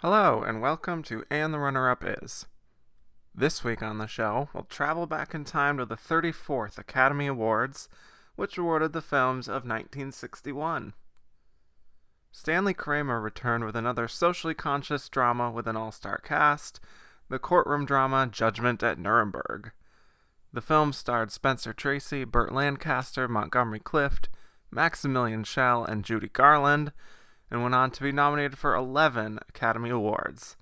Hello, and welcome to And the Runner-Up Is. This week on the show, we'll travel back in time to the 34th Academy Awards, which awarded the films of 1961. Stanley Kramer returned with another socially conscious drama with an all-star cast, the courtroom drama Judgment at Nuremberg. The film starred Spencer Tracy, Burt Lancaster, Montgomery Clift, Maximilian Schell, and Judy Garland, and went on to be nominated for 11 Academy Awards.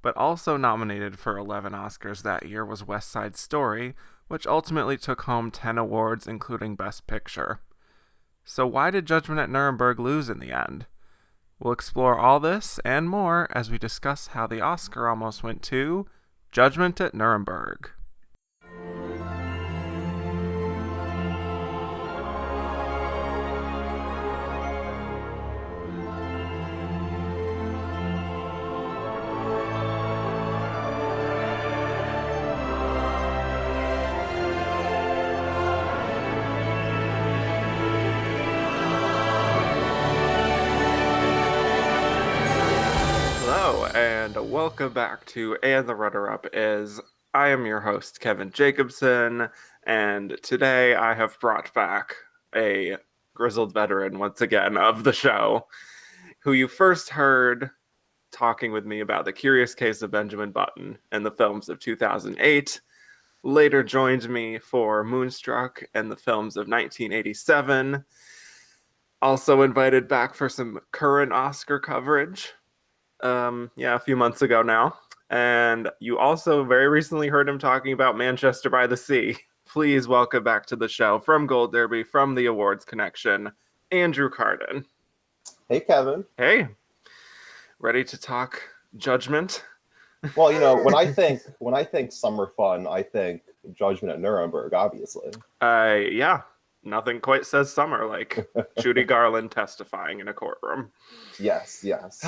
But also nominated for 11 Oscars that year was West Side Story, which ultimately took home 10 awards, including Best Picture. So why did Judgment at Nuremberg lose in the end? We'll explore all this and more as we discuss how the Oscar almost went to Judgment at Nuremberg. And welcome back to And the Runner-Up Is. I am your host, Kevin Jacobson, and today I have brought back a grizzled veteran once again of the show, who you first heard talking with me about The Curious Case of Benjamin Button and the films of 2008, later joined me for Moonstruck and the films of 1987, also invited back for some current Oscar coverage. A few months ago now. And you also very recently heard him talking about Manchester by the Sea. Please welcome back to the show from Gold Derby, from the Awards Connection, Andrew Carden. Hey, Kevin. Hey. Ready to talk Judgment? Well, when I think summer fun, I think Judgment at Nuremberg, obviously. Yeah. Nothing quite says summer like Judy Garland testifying in a courtroom. Yes. Yes.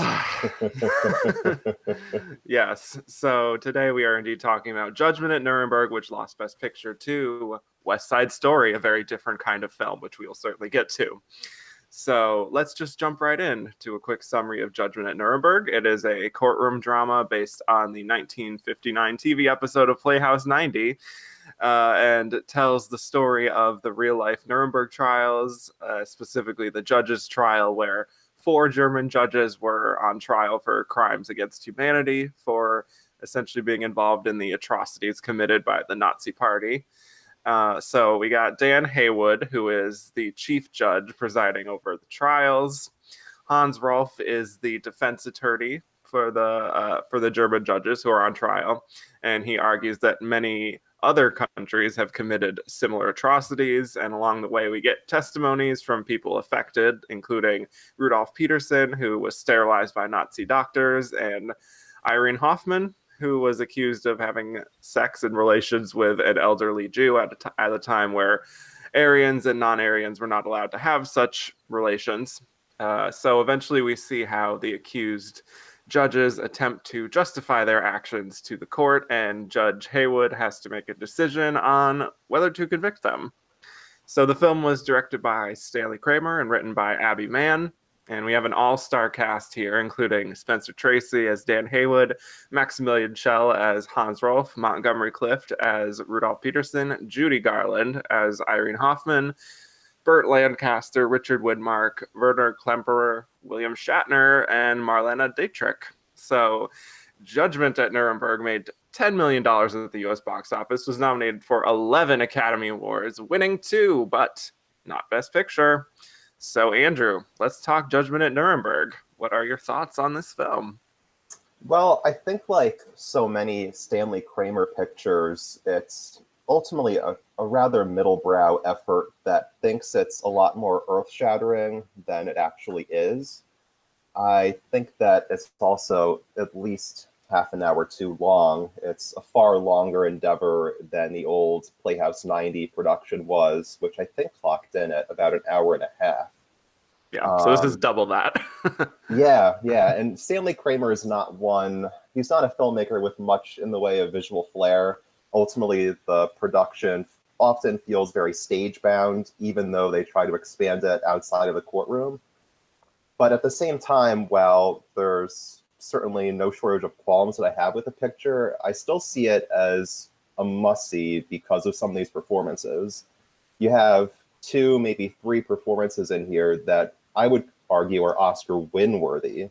So today we are indeed talking about Judgment at Nuremberg, which lost Best Picture to West Side Story, a very different kind of film, which we will certainly get to. So let's just jump right in to a quick summary of Judgment at Nuremberg. It is a courtroom drama based on the 1959 TV episode of Playhouse 90. And tells the story of the real-life Nuremberg trials, specifically the judges' trial, where 4 German judges were on trial for crimes against humanity for essentially being involved in the atrocities committed by the Nazi Party. So we got Dan Haywood, who is the chief judge presiding over the trials. Hans Rolf is the defense attorney for the German judges who are on trial, and he argues that many other countries have committed similar atrocities, and along the way we get testimonies from people affected, including Rudolf Peterson, who was sterilized by Nazi doctors, and Irene Hoffman, who was accused of having sex and relations with an elderly Jew at a time where Aryans and non-Aryans were not allowed to have such relations. So eventually we see how the accused judges attempt to justify their actions to the court, and Judge Haywood has to make a decision on whether to convict them. So the film was directed by Stanley Kramer and written by Abby Mann, and we have an all-star cast here, including Spencer Tracy as Dan Haywood, Maximilian Schell as Hans Rolf, Montgomery Clift as Rudolf Peterson, Judy Garland as Irene Hoffman, Burt Lancaster, Richard Widmark, Werner Klemperer, William Shatner, and Marlene Dietrich. So Judgment at Nuremberg made $10 million at the U.S. box office, was nominated for 11 Academy Awards, winning 2, but not Best Picture. So Andrew, let's talk Judgment at Nuremberg. What are your thoughts on this film? Well, I think like so many Stanley Kramer pictures, it's ultimately a rather middle-brow effort that thinks it's a lot more earth-shattering than it actually is. I think that it's also at least half an hour too long. It's a far longer endeavor than the old Playhouse 90 production was, which I think clocked in at about an hour and a half. Yeah, so this is double that. Yeah. And Stanley Kramer is not he's not a filmmaker with much in the way of visual flair. Ultimately, the production often feels very stage-bound, even though they try to expand it outside of the courtroom. But at the same time, while there's certainly no shortage of qualms that I have with the picture, I still see it as a must-see because of some of these performances. You have 2, maybe 3 performances in here that I would argue are Oscar win-worthy.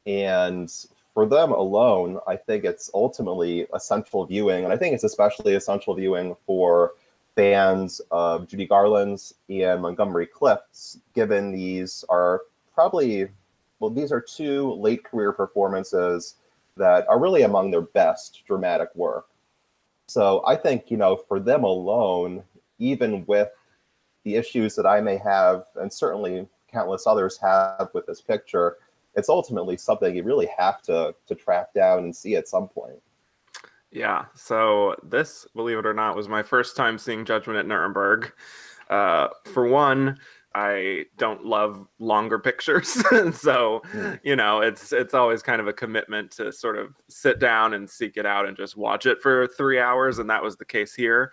And for them alone, I think it's ultimately essential viewing. And I think it's especially essential viewing for fans of Judy Garland's and Montgomery Clift's, given these are probably, well, these are 2 late career performances that are really among their best dramatic work. So I think, for them alone, even with the issues that I may have, and certainly countless others have with this picture, it's ultimately something you really have to track down and see at some point. Yeah, so this, believe it or not, was my first time seeing Judgment at Nuremberg. For one, I don't love longer pictures, so it's always kind of a commitment to sort of sit down and seek it out and just watch it for 3 hours, and that was the case here.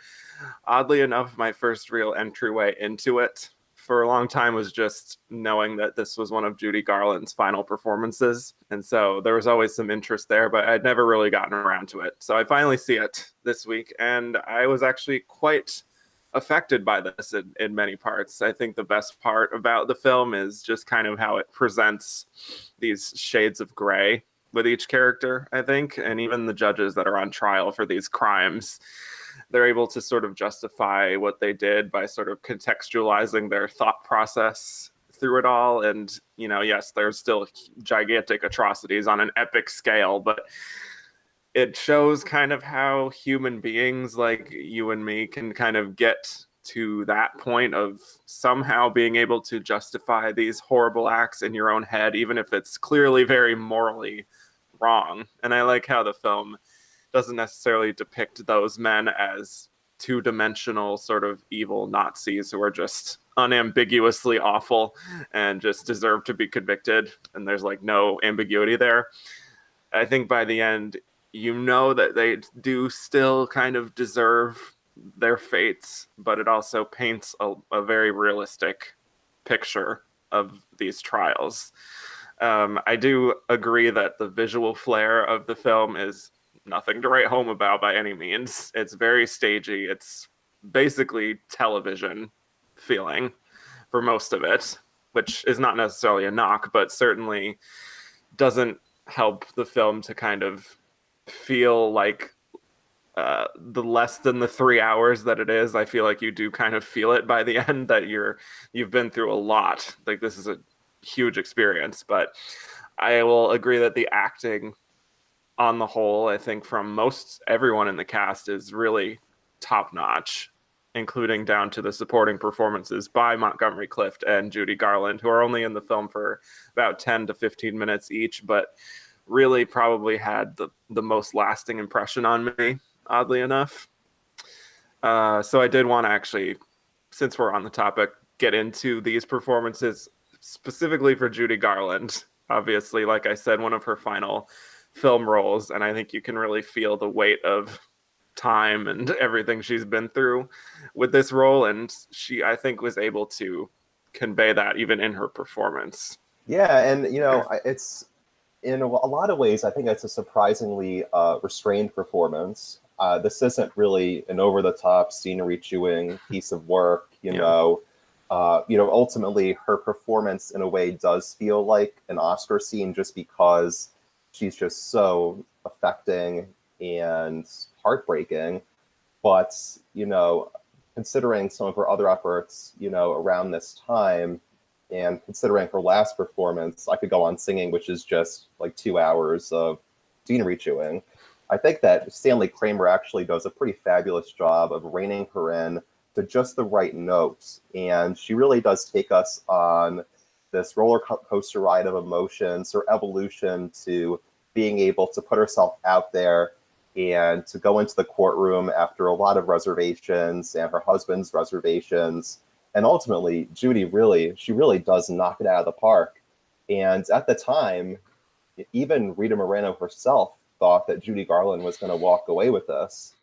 Oddly enough, my first real entryway into it for a long time was just knowing that this was one of Judy Garland's final performances. And so there was always some interest there, but I'd never really gotten around to it. So I finally see it this week, and I was actually quite affected by this in many parts. I think the best part about the film is just kind of how it presents these shades of gray with each character, I think, and even the judges that are on trial for these crimes. They're able to sort of justify what they did by sort of contextualizing their thought process through it all. And, yes, there's still gigantic atrocities on an epic scale, but it shows kind of how human beings like you and me can kind of get to that point of somehow being able to justify these horrible acts in your own head, even if it's clearly very morally wrong. And I like how the film doesn't necessarily depict those men as 2-dimensional sort of evil Nazis who are just unambiguously awful and just deserve to be convicted. And there's like no ambiguity there. I think by the end, that they do still kind of deserve their fates, but it also paints a very realistic picture of these trials. I do agree that the visual flair of the film is nothing to write home about by any means. It's very stagey. It's basically television feeling for most of it, which is not necessarily a knock, but certainly doesn't help the film to kind of feel like the less than the 3 hours that it is. I feel like you do kind of feel it by the end that you've been through a lot. Like, this is a huge experience, but I will agree that the acting on the whole, I think from most everyone in the cast is really top notch, including down to the supporting performances by Montgomery Clift and Judy Garland, who are only in the film for about 10 to 15 minutes each, but really probably had the most lasting impression on me, oddly enough. So I did want to actually, since we're on the topic, get into these performances specifically for Judy Garland. Obviously, like I said, one of her final film roles, and I think you can really feel the weight of time and everything she's been through with this role, and she, I think, was able to convey that even in her performance. Yeah, and it's in a lot of ways, I think it's a surprisingly restrained performance. This isn't really an over-the-top scenery-chewing piece of work. Ultimately, her performance in a way does feel like an Oscar scene, just because she's just so affecting and heartbreaking. But considering some of her other efforts, around this time, and considering her last performance, I Could Go On Singing, which is just like 2 hours of scenery chewing, I think that Stanley Kramer actually does a pretty fabulous job of reining her in to just the right notes. And she really does take us on this roller coaster ride of emotions, her evolution to being able to put herself out there and to go into the courtroom after a lot of reservations and her husband's reservations. And ultimately, Judy she really does knock it out of the park. And at the time, even Rita Moreno herself thought that Judy Garland was going to walk away with this.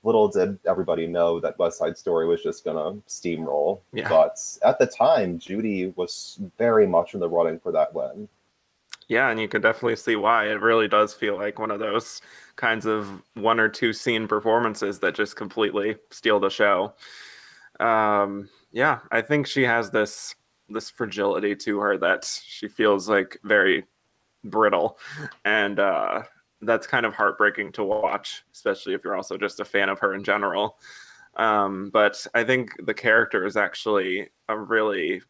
Little did everybody know that West Side Story was just going to steamroll. Yeah. But at the time, Judy was very much in the running for that win. Yeah, and you can definitely see why. It really does feel like one of those kinds of one or two scene performances that just completely steal the show. Yeah, I think she has this fragility to her that she feels like very brittle, and that's kind of heartbreaking to watch, especially if you're also just a fan of her in general. But I think the character is actually a really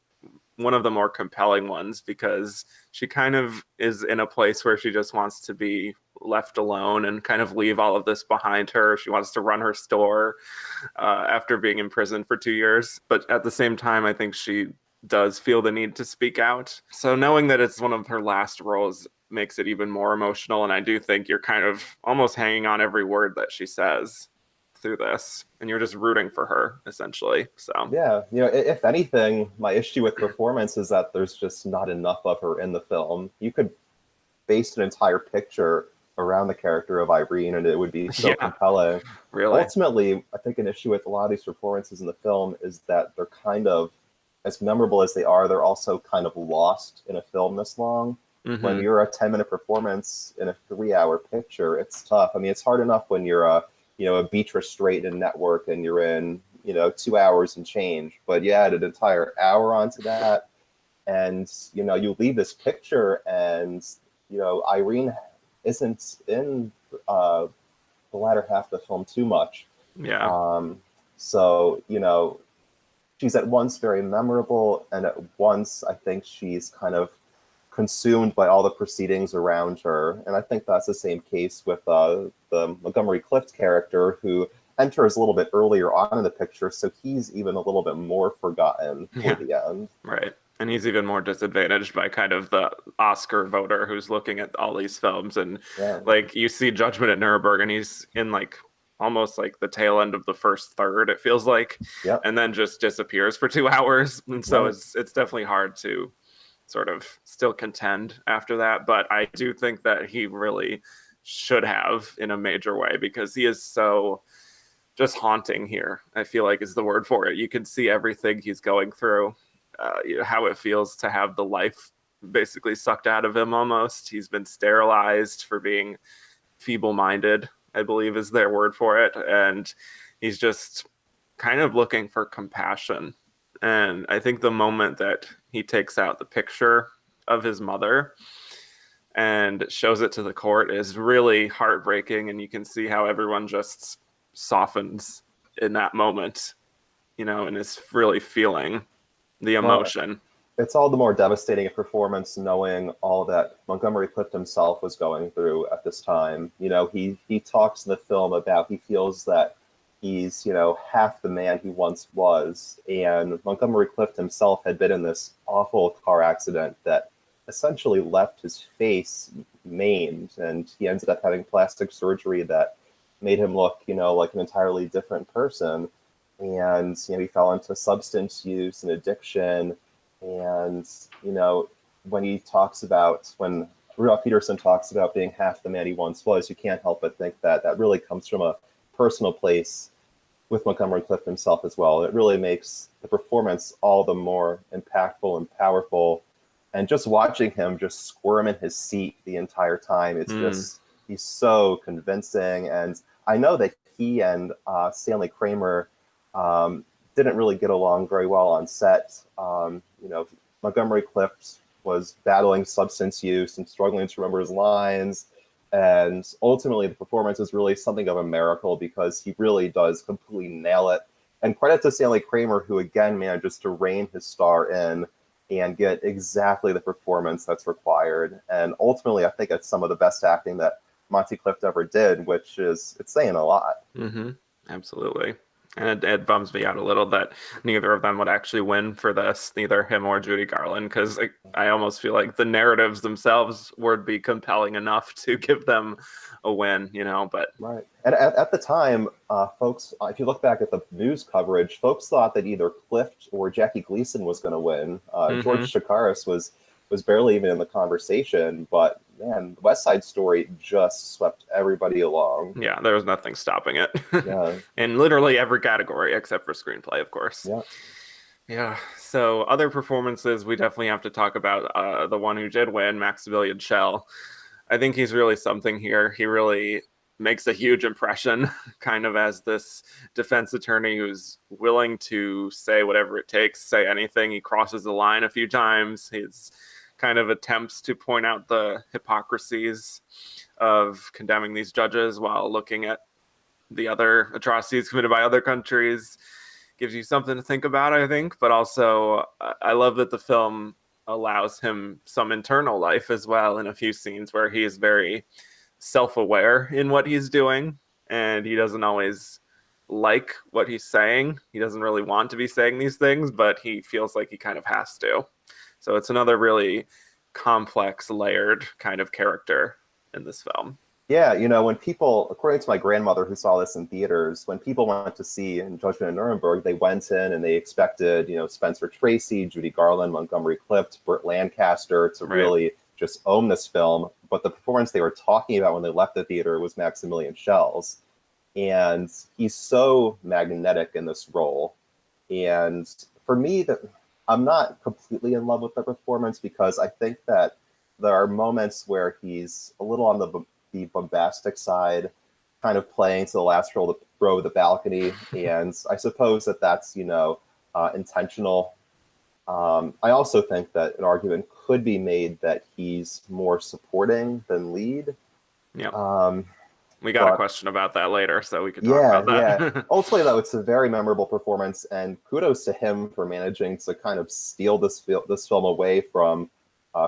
one of the more compelling ones because she kind of is in a place where she just wants to be left alone and kind of leave all of this behind her. She wants to run her store after being in prison for 2 years. But at the same time, I think she does feel the need to speak out. So knowing that it's one of her last roles makes it even more emotional. And I do think you're kind of almost hanging on every word that she says through this. And you're just rooting for her, essentially. So, Yeah, if anything, my issue with performance is that there's just not enough of her in the film. You could base an entire picture around the character of Irene, and it would be so yeah, compelling. really. Ultimately, I think an issue with a lot of these performances in the film is that they're kind of, as memorable as they are, they're also kind of lost in a film this long. When Hmm. you're a 10-minute performance in a 3-hour picture, it's tough. I mean, it's hard enough when you're a Beatrice Straight in Network and you're in, 2 hours and change, but you add an entire hour onto that, and you leave this picture, and Irene isn't in uh, the latter half of the film too much. Yeah. So she's at once very memorable, and at once I think she's kind of consumed by all the proceedings around her. And I think that's the same case with the Montgomery Clift character, who enters a little bit earlier on in the picture, so he's even a little bit more forgotten toward Yeah. the end. Right. And he's even more disadvantaged by kind of the Oscar voter who's looking at all these films. And Yeah, like you see Judgment at Nuremberg, and he's in like almost like the tail end of the first third, it feels like, yep, and then just disappears for 2 hours. And so right. it's definitely hard to sort of still contend after that. But I do think that he really should have in a major way because he is so just haunting here. I feel like is the word for it. You can see everything he's going through, how it feels to have the life basically sucked out of him almost. He's been sterilized for being feeble minded, I believe is their word for it. And he's just kind of looking for compassion. And I think the moment that he takes out the picture of his mother and shows it to the court is really heartbreaking. And you can see how everyone just softens in that moment, and is really feeling the Well, emotion. it's all the more devastating a performance knowing all that Montgomery Clift himself was going through at this time. He talks in the film about he feels that he's, half the man he once was. And Montgomery Clift himself had been in this awful car accident that essentially left his face maimed, and he ended up having plastic surgery that made him look, like an entirely different person. And, he fell into substance use and addiction. And, when Rudolph Peterson talks about being half the man he once was, you can't help but think that that really comes from a personal place with Montgomery Clift himself as well. It really makes the performance all the more impactful and powerful. And just watching him just squirm in his seat the entire time, Mm, he's so convincing. And I know that he and Stanley Kramer um, didn't really get along very well on set. Montgomery Clift was battling substance use and struggling to remember his lines. And ultimately, the performance is really something of a miracle because he really does completely nail it. And credit to Stanley Kramer, who again manages to rein his star in and get exactly the performance that's required. And ultimately, I think it's some of the best acting that Monty Clift ever did, which is, it's saying a lot. mm-hmm. Absolutely. And it bums me out a little that neither of them would actually win for this, neither him or Judy Garland, because I almost feel like the narratives themselves would be compelling enough to give them a win, but Right. And at the time, folks, if you look back at the news coverage, folks thought that either Clift or Jackie Gleason was going to win. mm-hmm. George Chakiris was barely even in the conversation, but man, West Side Story just swept everybody along. Yeah, there was nothing stopping it Yeah, in literally every category except for screenplay, of course. yeah. Yeah. So other performances, we definitely have to talk about the one who did win, Maximilian Schell. I think he's really something here. He really makes a huge impression, kind of as this defense attorney who's willing to say whatever it takes, say anything. He crosses the line a few times. He's kind of attempts to point out the hypocrisies of condemning these judges while looking at the other atrocities committed by other countries. Gives you something to think about, I think. But also, I love that the film allows him some internal life as well in a few scenes where he is very self-aware in what he's doing, and he doesn't always like what he's saying. He doesn't really want to be saying these things, but he feels like he kind of has to. So it's another really complex, layered kind of character in this film. Yeah, when people, according to my grandmother who saw this in theaters, when people went to see in Judgment in Nuremberg, they went in and they expected, Spencer Tracy, Judy Garland, Montgomery Clift, Burt Lancaster to Right. really just own this film. But the performance they were talking about when they left the theater was Maximilian Schell's. And he's so magnetic in this role. And for me, I'm not completely in love with the performance because I think that there are moments where he's a little on the bombastic side, kind of playing to the last row of the balcony. And I suppose that that's, intentional. I also think that an argument could be made that he's more supporting than lead. Yeah. Um, We got a but question about that later, so we could talk yeah, about yeah. that. Ultimately, though, it's a very memorable performance, and kudos to him for managing to kind of steal this film away from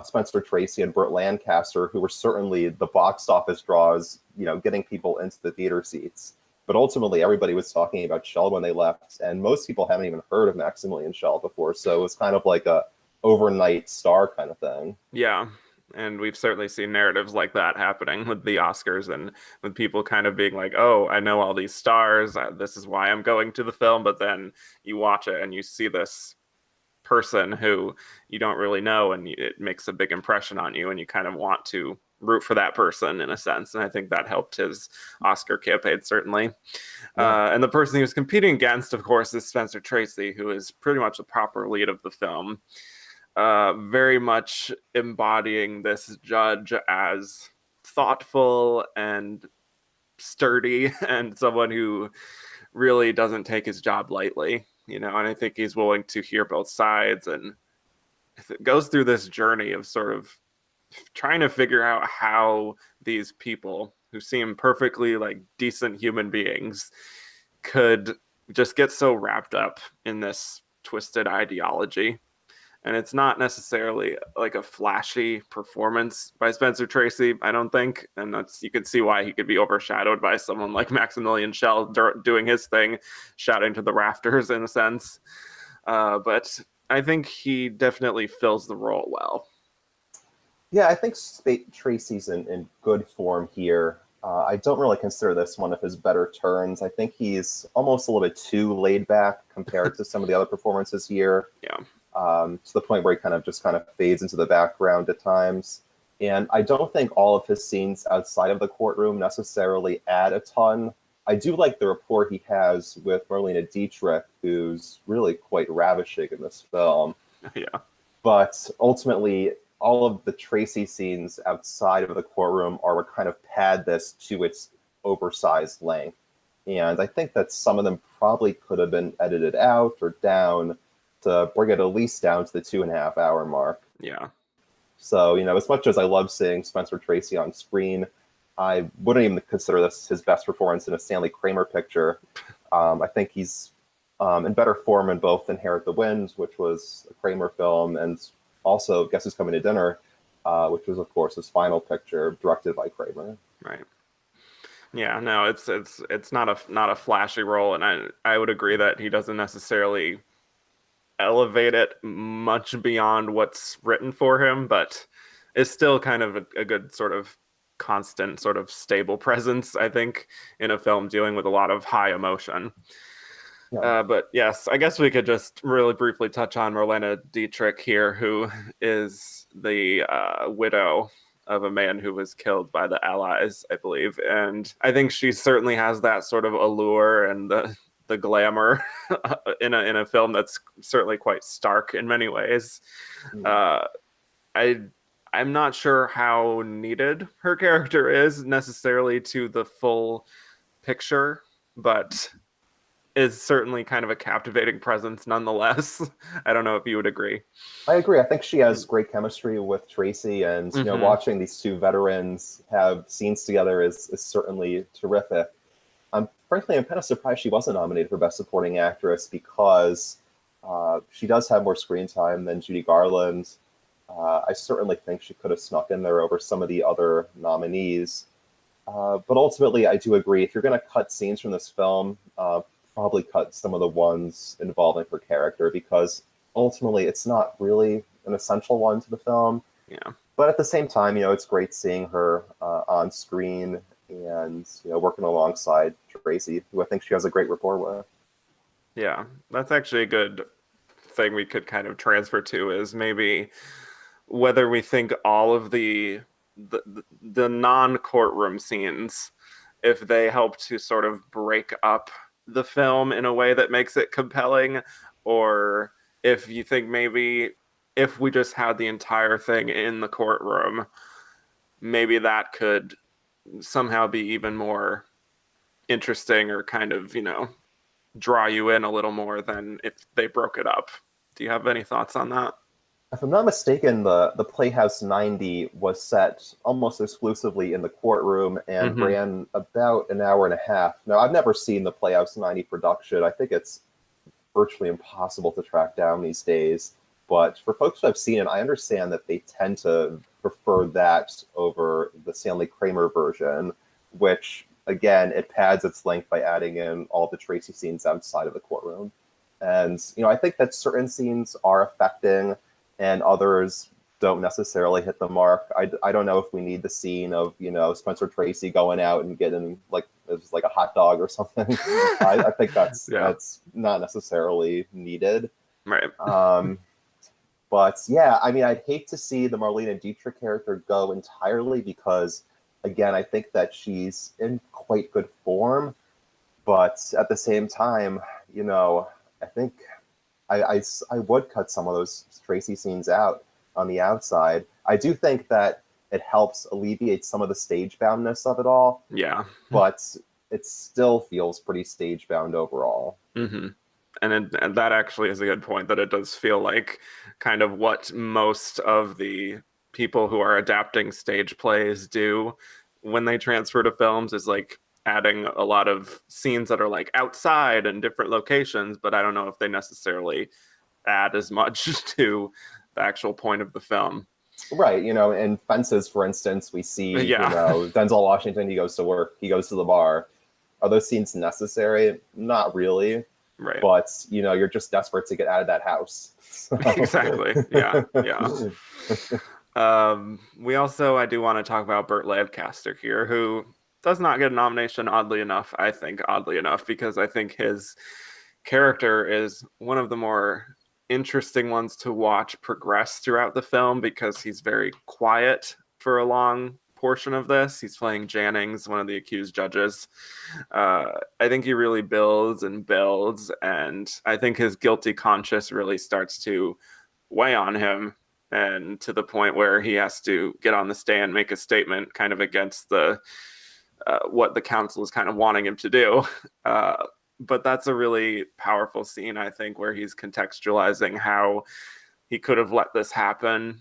Spencer Tracy and Burt Lancaster, who were certainly the box office draws, getting people into the theater seats. But ultimately, everybody was talking about Schell when they left, and most people haven't even heard of Maximilian Schell before, so it was kind of like a overnight star kind of thing. Yeah. And we've certainly seen narratives like that happening with the Oscars and with people kind of being like, oh, I know all these stars. This is why I'm going to the film. But then you watch it and you see this person who you don't really know, and it makes a big impression on you, and you kind of want to root for that person in a sense. And I think that helped his Oscar campaign, certainly. Yeah. And the person he was competing against, of course, is Spencer Tracy, who is pretty much the proper lead of the film. Very much embodying this judge as thoughtful and sturdy and someone who really doesn't take his job lightly, and I think he's willing to hear both sides and goes through this journey of sort of trying to figure out how these people who seem perfectly like decent human beings could just get so wrapped up in this twisted ideology. And it's not necessarily like a flashy performance by Spencer Tracy, I don't think. And that's, you can see why he could be overshadowed by someone like Maximilian Schell doing his thing, shouting to the rafters in a sense. But I think he definitely fills the role well. Yeah, I think Tracy's in good form here. I don't really consider this one of his better turns. I think he's almost a little bit too laid back compared to some of the other performances here. Yeah. To the point where he kind of fades into the background at times. And I don't think all of his scenes outside of the courtroom necessarily add a ton. I do like the rapport he has with Marlene Dietrich, who's really quite ravishing in this film. Yeah. But ultimately, all of the Tracy scenes outside of the courtroom are what kind of pad this to its oversized length. And I think that some of them probably could have been edited out or down to bring it at least down to the 2.5 hour mark. Yeah. So, as much as I love seeing Spencer Tracy on screen, I wouldn't even consider this his best performance in a Stanley Kramer picture. I think he's in better form in both Inherit the Wind, which was a Kramer film, and also Guess Who's Coming to Dinner, which was, of course, his final picture, directed by Kramer. Right. Yeah, no, it's not a flashy role, and I would agree that he doesn't necessarily elevate it much beyond what's written for him, but it's still kind of a good sort of constant, sort of stable presence, I think, in a film dealing with a lot of high emotion. Yeah. But yes, I guess we could just really briefly touch on Marlene Dietrich here, who is the widow of a man who was killed by the Allies, I believe. And I think she certainly has that sort of allure and the the glamour in a film that's certainly quite stark in many ways. Uh, I I'm not sure how needed her character is necessarily to the full picture, but is certainly kind of a captivating presence nonetheless. I don't know if you would agree. I agree. I think she has great chemistry with Tracy, and Mm-hmm. watching these two veterans have scenes together is certainly terrific. I'm kind of surprised she wasn't nominated for Best Supporting Actress because she does have more screen time than Judy Garland. I certainly think she could have snuck in there over some of the other nominees. But ultimately, I do agree. If you're going to cut scenes from this film, probably cut some of the ones involving her character because ultimately it's not really an essential one to the film. Yeah. But at the same time, it's great seeing her on screen and working alongside Tracy, who I think she has a great rapport with. Yeah. That's actually a good thing we could kind of transfer to is maybe whether we think all of the non-courtroom scenes, if they help to sort of break up the film in a way that makes it compelling, or if you think maybe if we just had the entire thing in the courtroom, maybe that could somehow be even more interesting or kind of, draw you in a little more than if they broke it up. Do you have any thoughts on that? If I'm not mistaken, the Playhouse 90 was set almost exclusively in the courtroom and Mm-hmm. ran about an hour and a half. Now, I've never seen the Playhouse 90 production. I think it's virtually impossible to track down these days. But for folks who have seen it, I understand that they tend to prefer that over the Stanley Kramer version, which, again, it pads its length by adding in all the Tracy scenes outside of the courtroom. And, I think that certain scenes are affecting and others don't necessarily hit the mark. I don't know if we need the scene of, Spencer Tracy going out and getting like it was like a hot dog or something. I think that's Yeah. that's not necessarily needed. Right. Um, but yeah, I mean, I'd hate to see the Marlene Dietrich character go entirely because, again, I think that she's in quite good form. But at the same time, I think I would cut some of those Tracy scenes out on the outside. I do think that it helps alleviate some of the stage boundness of it all, Yeah. but it still feels pretty stage bound overall. Mm-hmm. And that actually is a good point that it does feel like kind of what most of the people who are adapting stage plays do when they transfer to films is like adding a lot of scenes that are like outside and different locations, but I don't know if they necessarily add as much to the actual point of the film. Right, in Fences, for instance, we see, Yeah. Denzel Washington, he goes to work, he goes to the bar. Are those scenes necessary? Not really, Right. but, you're just desperate to get out of that house. So. Exactly. Yeah. Yeah. We also, I do want to talk about Burt Lancaster here, who does not get a nomination, oddly enough. I think, oddly enough, because I think his character is one of the more interesting ones to watch progress throughout the film because he's very quiet for a long portion of this. He's playing Jannings, one of the accused judges. I think he really builds and builds, and I think his guilty conscience really starts to weigh on him and to the point where he has to get on the stand, make a statement kind of against the what the council is kind of wanting him to do. Uh, but that's a really powerful scene, I think, where he's contextualizing how he could have let this happen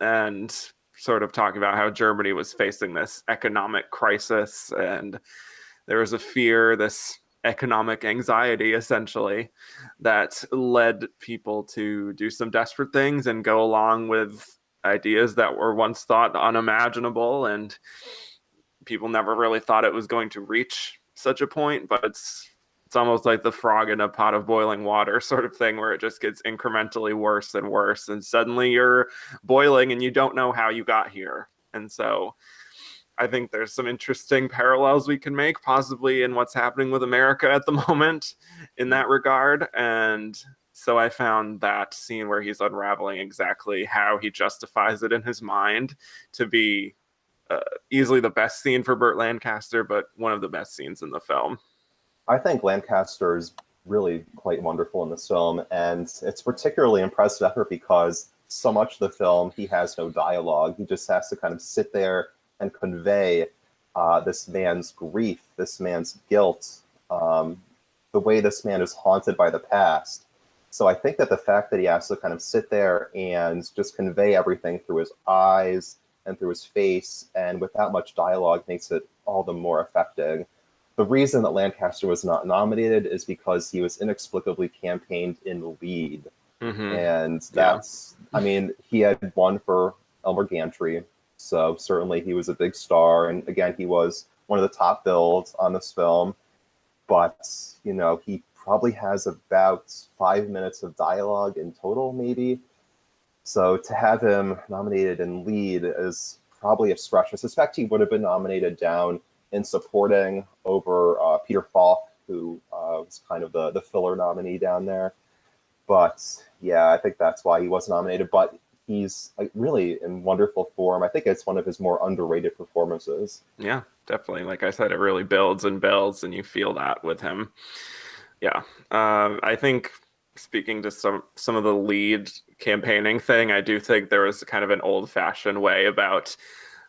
and sort of talking about how Germany was facing this economic crisis and there was a fear, this economic anxiety essentially that led people to do some desperate things and go along with ideas that were once thought unimaginable and people never really thought it was going to reach such a point, but it's almost like the frog in a pot of boiling water sort of thing where it just gets incrementally worse and worse and suddenly you're boiling and you don't know how you got here. And so I think there's some interesting parallels we can make, possibly in what's happening with America at the moment in that regard. And so I found that scene where he's unraveling exactly how he justifies it in his mind to be uh, easily the best scene for Burt Lancaster, but one of the best scenes in the film. I think Lancaster is really quite wonderful in this film, and it's particularly impressive effort because so much of the film he has no dialogue. He just has to kind of sit there and convey this man's grief, this man's guilt, um, the way this man is haunted by the past. So I think that the fact that he has to kind of sit there and just convey everything through his eyes and through his face and without much dialogue makes it all the more affecting. The reason that Lancaster was not nominated is because he was inexplicably campaigned in lead. Mm-hmm. And Yeah. that's, I mean, he had won for Elmer Gantry, so certainly he was a big star. And again, he was one of the top bills on this film. But, he probably has about 5 minutes of dialogue in total, maybe. So to have him nominated in lead is probably a stretch. I suspect he would have been nominated down in supporting over Peter Falk, who was kind of the filler nominee down there. But yeah, I think that's why he was nominated. But he's really in wonderful form. I think it's one of his more underrated performances. Yeah, definitely. Like I said, it really builds and builds, and you feel that with him. Yeah. I think speaking to some of the lead campaigning thing, I do think there was kind of an old-fashioned way about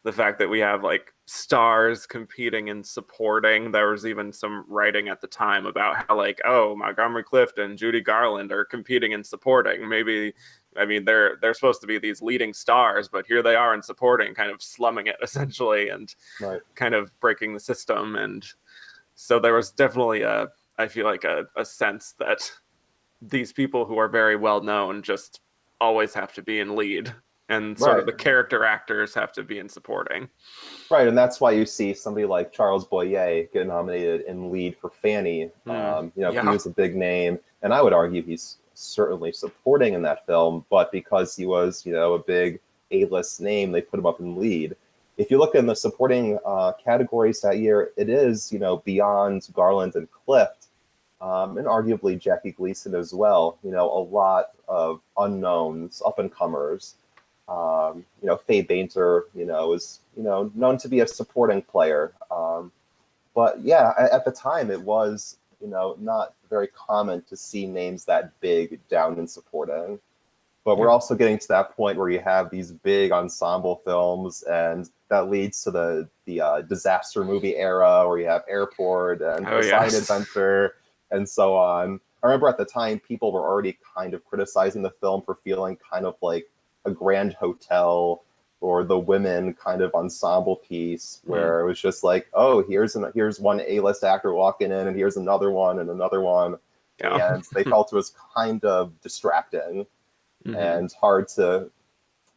the fact that we have like stars competing and supporting. There was even some writing at the time about how like, oh, Montgomery Clift and Judy Garland are competing and supporting. Maybe, I mean, they're supposed to be these leading stars, but here they are in supporting, kind of slumming it essentially, and Right. kind of breaking the system. And so there was definitely I feel like a sense that these people who are very well known just always have to be in lead, and sort of Right. the character actors have to be in supporting. Right, and that's why you see somebody like Charles Boyer get nominated in lead for Fanny. He Yeah. was a big name, and I would argue he's certainly supporting in that film, but because he was, a big A-list name, they put him up in lead. If you look in the supporting categories that year, it is, beyond Garland and Clift, and arguably Jackie Gleason as well. A lot of unknowns, up-and-comers. Faye Bainter, is, known to be a supporting player. But yeah, at the time it was, not very common to see names that big down in supporting. But we're also getting to that point where you have these big ensemble films, and that leads to the disaster movie era where you have Airport and Oh A Side yes. Adventure and so on. I remember at the time people were already kind of criticizing the film for feeling kind of like a Grand Hotel or the Women kind of ensemble piece where it was just like, oh, here's one A-list actor walking in, and here's another one and another one, Yeah. and they felt it was kind of distracting and hard to.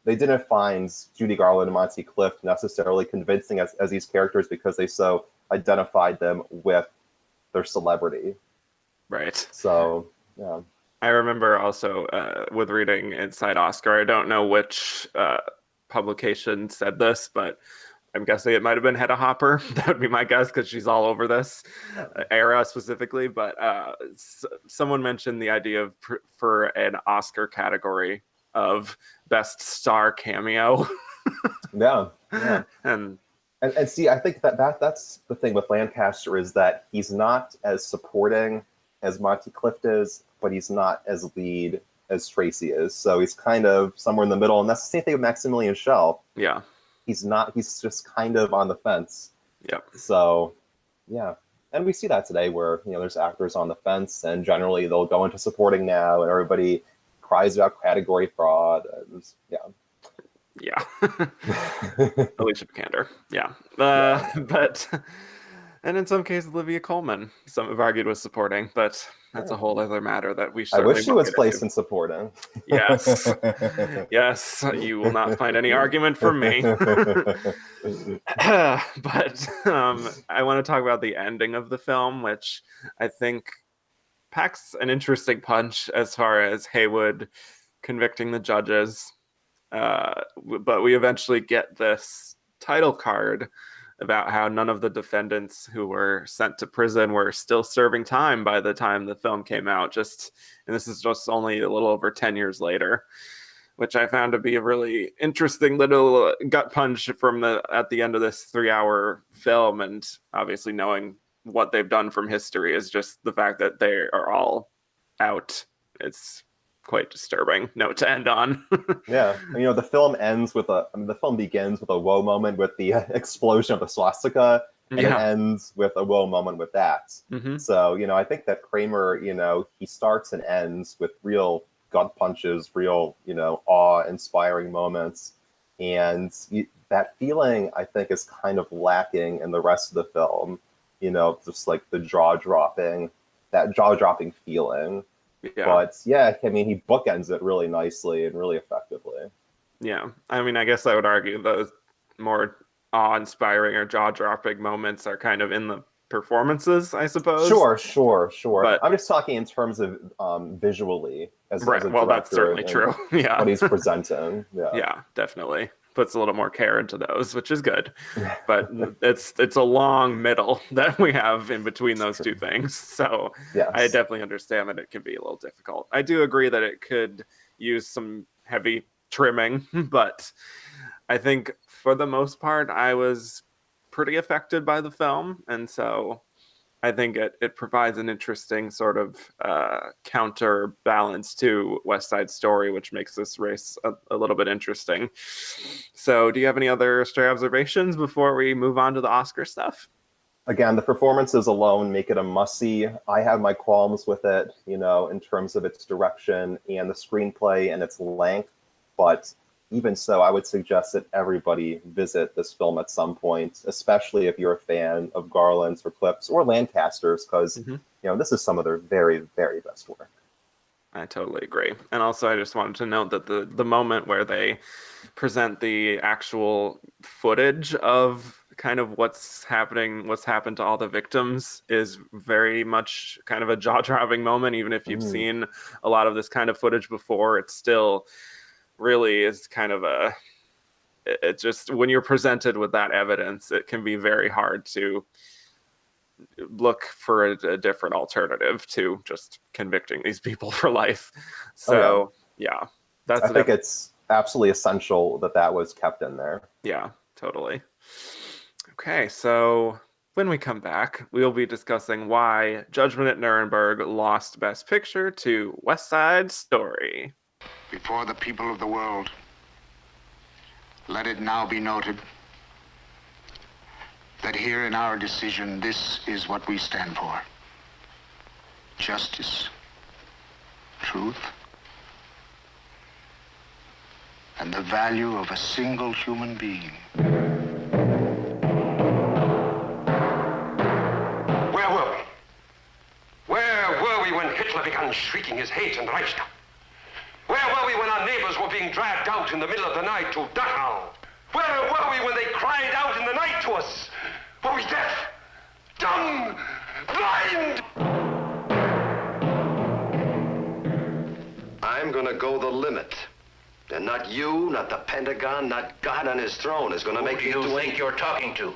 They didn't find Judy Garland and Monty Clift necessarily convincing as these characters because they so identified them with their celebrity. Right. So yeah. I remember also with reading Inside Oscar, I don't know which publication said this, but I'm guessing it might have been Hedda Hopper. That would be my guess because she's all over this era specifically. But someone mentioned the idea of for an Oscar category of best star cameo. Yeah. Yeah. And And see, I think that's the thing with Lancaster is that he's not as supporting as Monty Clift is, but he's not as lead as Tracy is. So he's kind of somewhere in the middle. And that's the same thing with Maximilian Schell. yeah. He's just kind of on the fence. Yep. So yeah. And we see that today where, there's actors on the fence and generally they'll go into supporting now and everybody cries about category fraud. And yeah. Yeah. Alicia Vikander. Yeah. But, and in some cases, Olivia Colman, some have argued was supporting, but that's a whole other matter that we I certainly wish she won't was get placed into. in supporting. Yes. Yes. You will not find any argument from me. But I want to talk about the ending of the film, which I think packs an interesting punch as far as Haywood convicting the judges. But we eventually get this title card about how none of the defendants who were sent to prison were still serving time by the time the film came out. And this is just only a little over 10 years later, which I found to be a really interesting little gut punch at the end of this 3-hour film. And obviously knowing what they've done from history is just the fact that they are all out. It's quite disturbing note to end on. Yeah, the film begins with a whoa moment with the explosion of the swastika, and it ends with a whoa moment with that. Mm-hmm. So, I think that Kramer, he starts and ends with real gut punches, real, awe-inspiring moments. And that feeling, I think, is kind of lacking in the rest of the film. Just like the that jaw-dropping feeling. Yeah. But yeah, I mean, he bookends it really nicely and really effectively. Yeah. I mean, I guess I would argue those more awe-inspiring or jaw-dropping moments are kind of in the performances, I suppose. Sure. But I'm just talking in terms of visually as a director. Well, that's certainly true. Yeah. What he's presenting. Yeah. Yeah, definitely. Puts a little more care into those, which is good. But it's a long middle that we have in between those two things. So yes. I definitely understand that it can be a little difficult. I do agree that it could use some heavy trimming, but I think for the most part, I was pretty affected by the film. And so I think it provides an interesting sort of counterbalance to West Side Story, which makes this race a little bit interesting. So do you have any other stray observations before we move on to the Oscar stuff? Again, the performances alone make it a must-see. I have my qualms with it, in terms of its direction and the screenplay and its length. But even so, I would suggest that everybody visit this film at some point, especially if you're a fan of Garland's or Clips or Lancaster's, because this is some of their very, very best work. I totally agree. And also, I just wanted to note that the moment where they present the actual footage of kind of what's happened to all the victims is very much kind of a jaw-dropping moment. Even if you've seen a lot of this kind of footage before, it's still really is kind of it just, when you're presented with that evidence, it can be very hard to look for a different alternative to just convicting these people for life. So I think it's absolutely essential that was kept in there. Yeah, totally. Okay, so when we come back, we'll be discussing why Judgment at Nuremberg lost Best Picture to West Side Story. Before the people of the world, let it now be noted that here in our decision, this is what we stand for. Justice, truth, and the value of a single human being. Where were we? Where were we when Hitler began shrieking his hate in the Reichstag? Where were we when our neighbors were being dragged out in the middle of the night to Dachau? Where were we when they cried out in the night to us? Were we deaf? Dumb? Blind? I'm gonna go the limit. And not you, not the Pentagon, not God on his throne is gonna make you do Who do you think you're talking to?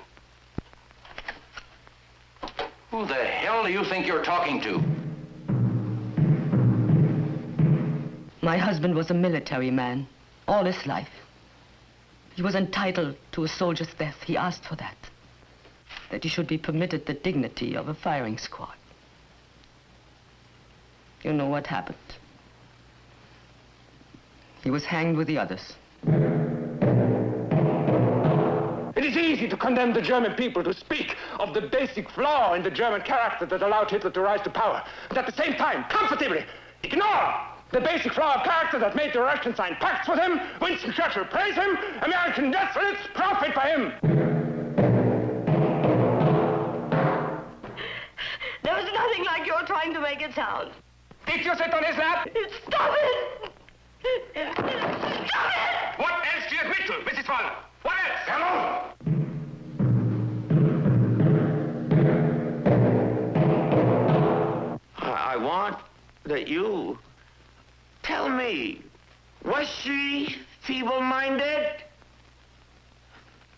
Who the hell do you think you're talking to? My husband was a military man, all his life. He was entitled to a soldier's death. He asked for that. That he should be permitted the dignity of a firing squad. You know what happened. He was hanged with the others. It is easy to condemn the German people, to speak of the basic flaw in the German character that allowed Hitler to rise to power, and at the same time, comfortably ignore the basic flaw of character that made the Russians sign pacts with him, Winston Churchill praise him, American nationalists profit by him. There was nothing like you're trying to make it sound. Did you sit on his lap? Stop it! Stop it! What else do you admit to, Mrs. Fowler? What else? Hello? I want that you tell me, was she feeble-minded?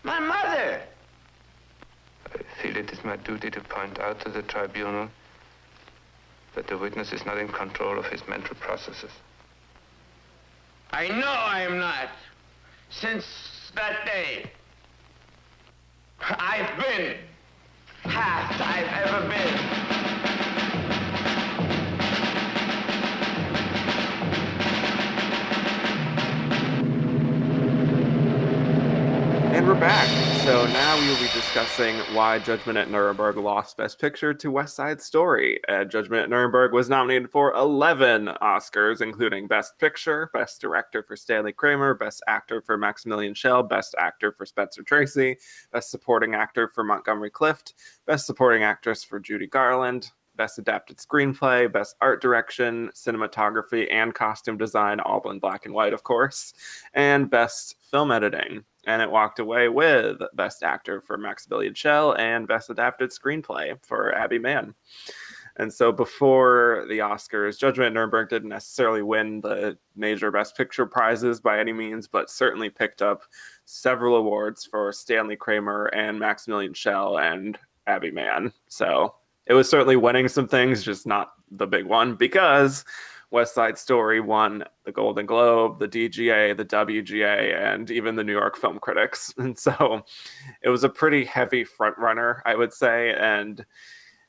My mother. I feel it is my duty to point out to the tribunal that the witness is not in control of his mental processes. I know I am not. Since that day, I've been path I've ever been. And we're back. So now we will be discussing why Judgment at Nuremberg lost Best Picture to West Side Story. Judgment at Nuremberg was nominated for 11 Oscars, including Best Picture, Best Director for Stanley Kramer, Best Actor for Maximilian Schell, Best Actor for Spencer Tracy, Best Supporting Actor for Montgomery Clift, Best Supporting Actress for Judy Garland, Best Adapted Screenplay, Best Art Direction, Cinematography, and Costume Design, all in black and white, of course, and Best Film Editing. And it walked away with Best Actor for Maximilian Schell and Best Adapted Screenplay for Abby Mann. And so before the Oscars, Judgment at Nuremberg didn't necessarily win the major Best Picture prizes by any means, but certainly picked up several awards for Stanley Kramer and Maximilian Schell and Abby Mann. So it was certainly winning some things, just not the big one, because West Side Story won the Golden Globe, the DGA, the WGA, and even the New York Film Critics. And so it was a pretty heavy front runner, I would say. And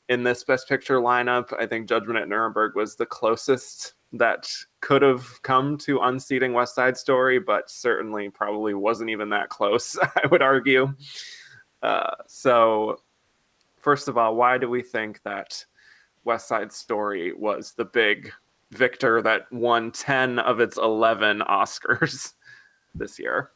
in this Best Picture lineup, I think Judgment at Nuremberg was the closest that could have come to unseating West Side Story, but certainly probably wasn't even that close, I would argue. So first of all, why do we think that West Side Story was the big victor that won 10 of its 11 Oscars this year?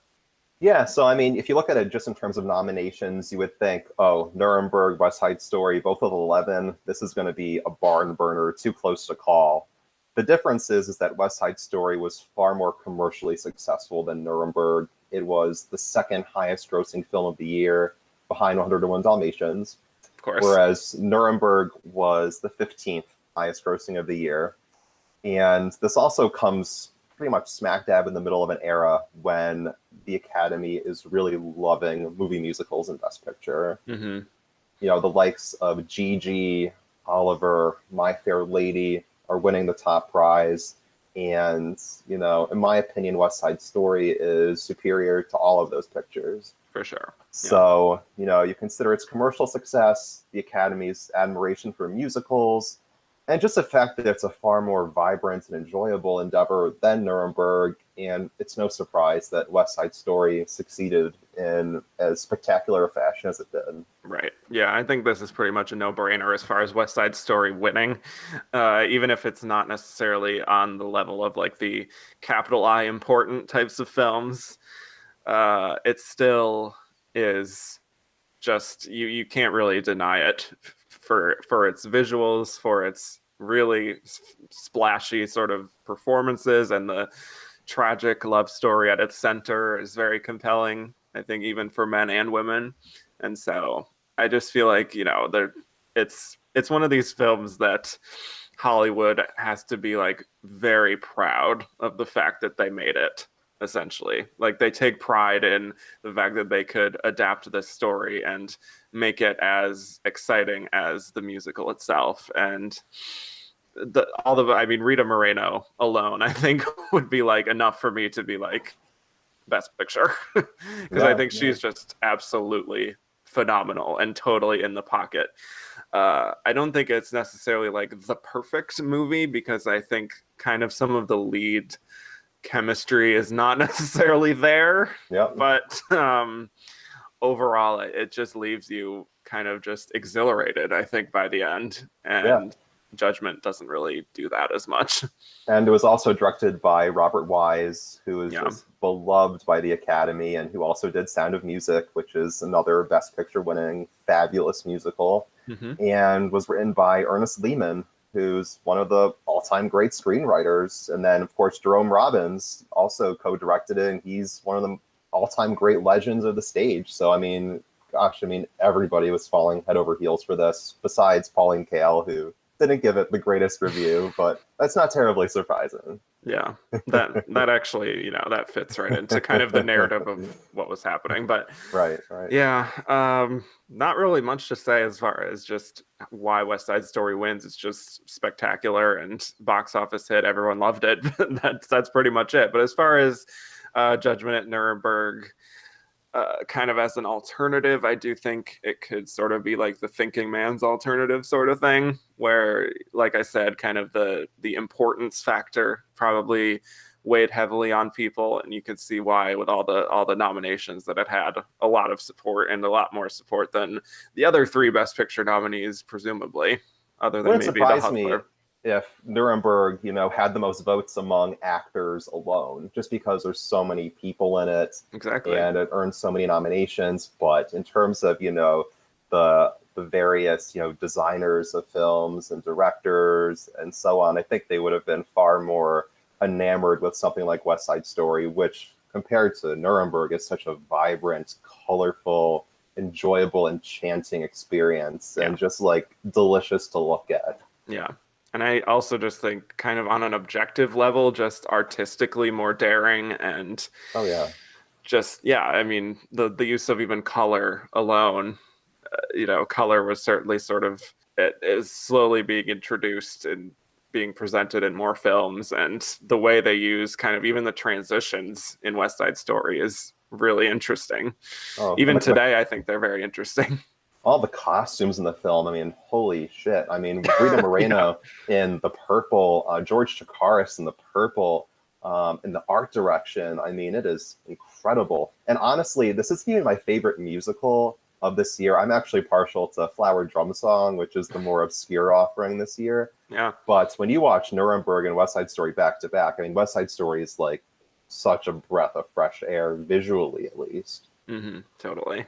Yeah, so I mean, if you look at it just in terms of nominations, you would think, oh, Nuremberg, West Side Story, both with 11, this is going to be a barn burner, too close to call. The difference is that West Side Story was far more commercially successful than Nuremberg. It was the second highest grossing film of the year, behind 101 Dalmatians. Of course. Whereas Nuremberg was the 15th highest grossing of the year. And this also comes pretty much smack dab in the middle of an era when the Academy is really loving movie musicals in Best Picture. Mm-hmm. You know, the likes of Gigi, Oliver, My Fair Lady are winning the top prize. And, you know, in my opinion, West Side Story is superior to all of those pictures. For sure. So, you know, you consider its commercial success, the Academy's admiration for musicals, and just the fact that it's a far more vibrant and enjoyable endeavor than Nuremberg. And it's no surprise that West Side Story succeeded in as spectacular a fashion as it did. Right. Yeah, I think this is pretty much a no-brainer as far as West Side Story winning, even if it's not necessarily on the level of like the capital I important types of films. It still is just, you can't really deny it for its visuals, for its really splashy sort of performances, and the tragic love story at its center is very compelling, I think, even for men and women. And so I just feel like, you know, it's one of these films that Hollywood has to be like very proud of the fact that they made it. Essentially, like they take pride in the fact that they could adapt this story and make it as exciting as the musical itself. And Rita Moreno alone, I think, would be like enough for me to be like Best Picture, because I think she's just absolutely phenomenal and totally in the pocket. I don't think it's necessarily like the perfect movie, because I think kind of some of the lead chemistry is not necessarily there. Yep. But overall, it just leaves you kind of just exhilarated, I think, by the end. And Judgment doesn't really do that as much. And it was also directed by Robert Wise, who is just beloved by the Academy, and who also did Sound of Music, which is another Best Picture winning fabulous musical, and was written by Ernest Lehman, who's one of the all-time great screenwriters. And then, of course, Jerome Robbins also co-directed it, and he's one of the all-time great legends of the stage. So, I mean, gosh, everybody was falling head over heels for this, besides Pauline Kael, who didn't give it the greatest review, but that's not terribly surprising. Yeah, that actually, you know, that fits right into kind of the narrative of what was happening. But right. Yeah, not really much to say as far as just why West Side Story wins. It's just spectacular and box office hit. Everyone loved it. That's pretty much it. But as far as Judgment at Nuremberg, kind of as an alternative, I do think it could sort of be like the thinking man's alternative sort of thing, where, like I said, kind of the importance factor probably weighed heavily on people, and you could see why with all the nominations that it had a lot of support, and a lot more support than the other three Best Picture nominees, presumably, other than Wouldn't maybe The surprise me Hustler. if Nuremberg, had the most votes among actors alone, just because there's so many people in it. Exactly. And it earned so many nominations. But in terms of, the various, designers of films and directors and so on, I think they would have been far more enamored with something like West Side Story, which compared to Nuremberg is such a vibrant, colorful, enjoyable, enchanting experience, and just like delicious to look at. Yeah. And I also just think kind of on an objective level, just artistically more daring, and oh yeah, just, yeah, I mean, the use of even color alone, color was certainly sort of, it is slowly being introduced and being presented in more films, and the way they use kind of even the transitions in West Side Story is really interesting. Even today, I think they're very interesting. All the costumes in the film, I mean, holy shit. I mean, Rita Moreno in the purple, George Chakiris in the purple, in the art direction, I mean, it is incredible. And honestly, this isn't even my favorite musical of this year. I'm actually partial to Flower Drum Song, which is the more obscure offering this year. Yeah. But when you watch Nuremberg and West Side Story back to back, I mean, West Side Story is like such a breath of fresh air, visually at least. Mm-hmm, totally.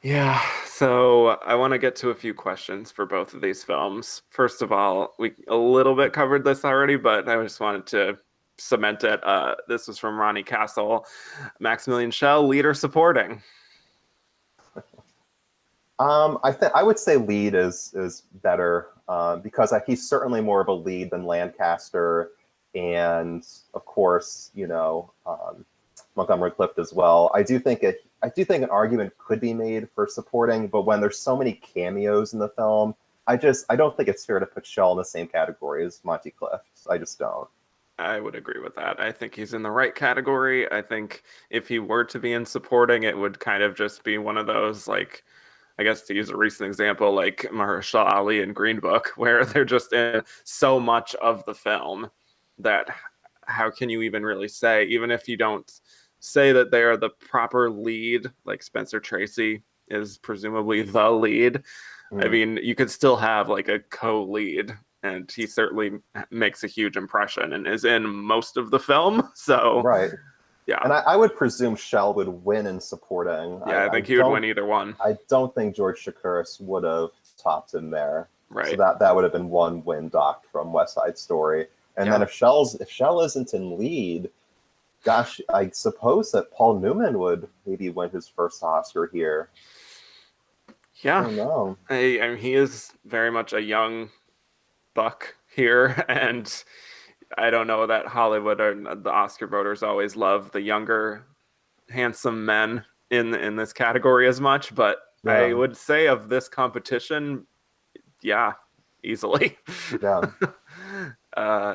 Yeah, so I want to get to a few questions for both of these films. First of all, we a little bit covered this already, but I just wanted to cement it. This was from Ronnie Castle. Maximilian Schell, lead or supporting? I would say lead is better, because he's certainly more of a lead than Lancaster, and of course, Montgomery Clift as well. I do think an argument could be made for supporting, but when there's so many cameos in the film, I don't think it's fair to put Schell in the same category as Monty Clift. I just don't. I would agree with that. I think he's in the right category. I think if he were to be in supporting, it would kind of just be one of those, like, I guess to use a recent example, like Mahershala Ali in Green Book, where they're just in so much of the film that how can you even really say, even if you don't say that they are the proper lead, like Spencer Tracy is presumably the lead. I mean, you could still have like a co-lead, and he certainly makes a huge impression and is in most of the film. So, right. Yeah. And I would presume Schell would win in supporting. Yeah, I think he would win either one. I don't think George Chakiris would have topped him there. Right. So that would have been one win docked from West Side Story. And then if Schell isn't in lead, gosh, I suppose that Paul Newman would maybe win his first Oscar here. Yeah. I don't know. I mean, he is very much a young buck here, and I don't know that Hollywood or the Oscar voters always love the younger, handsome men in this category as much, but I would say of this competition, yeah, easily. Yeah.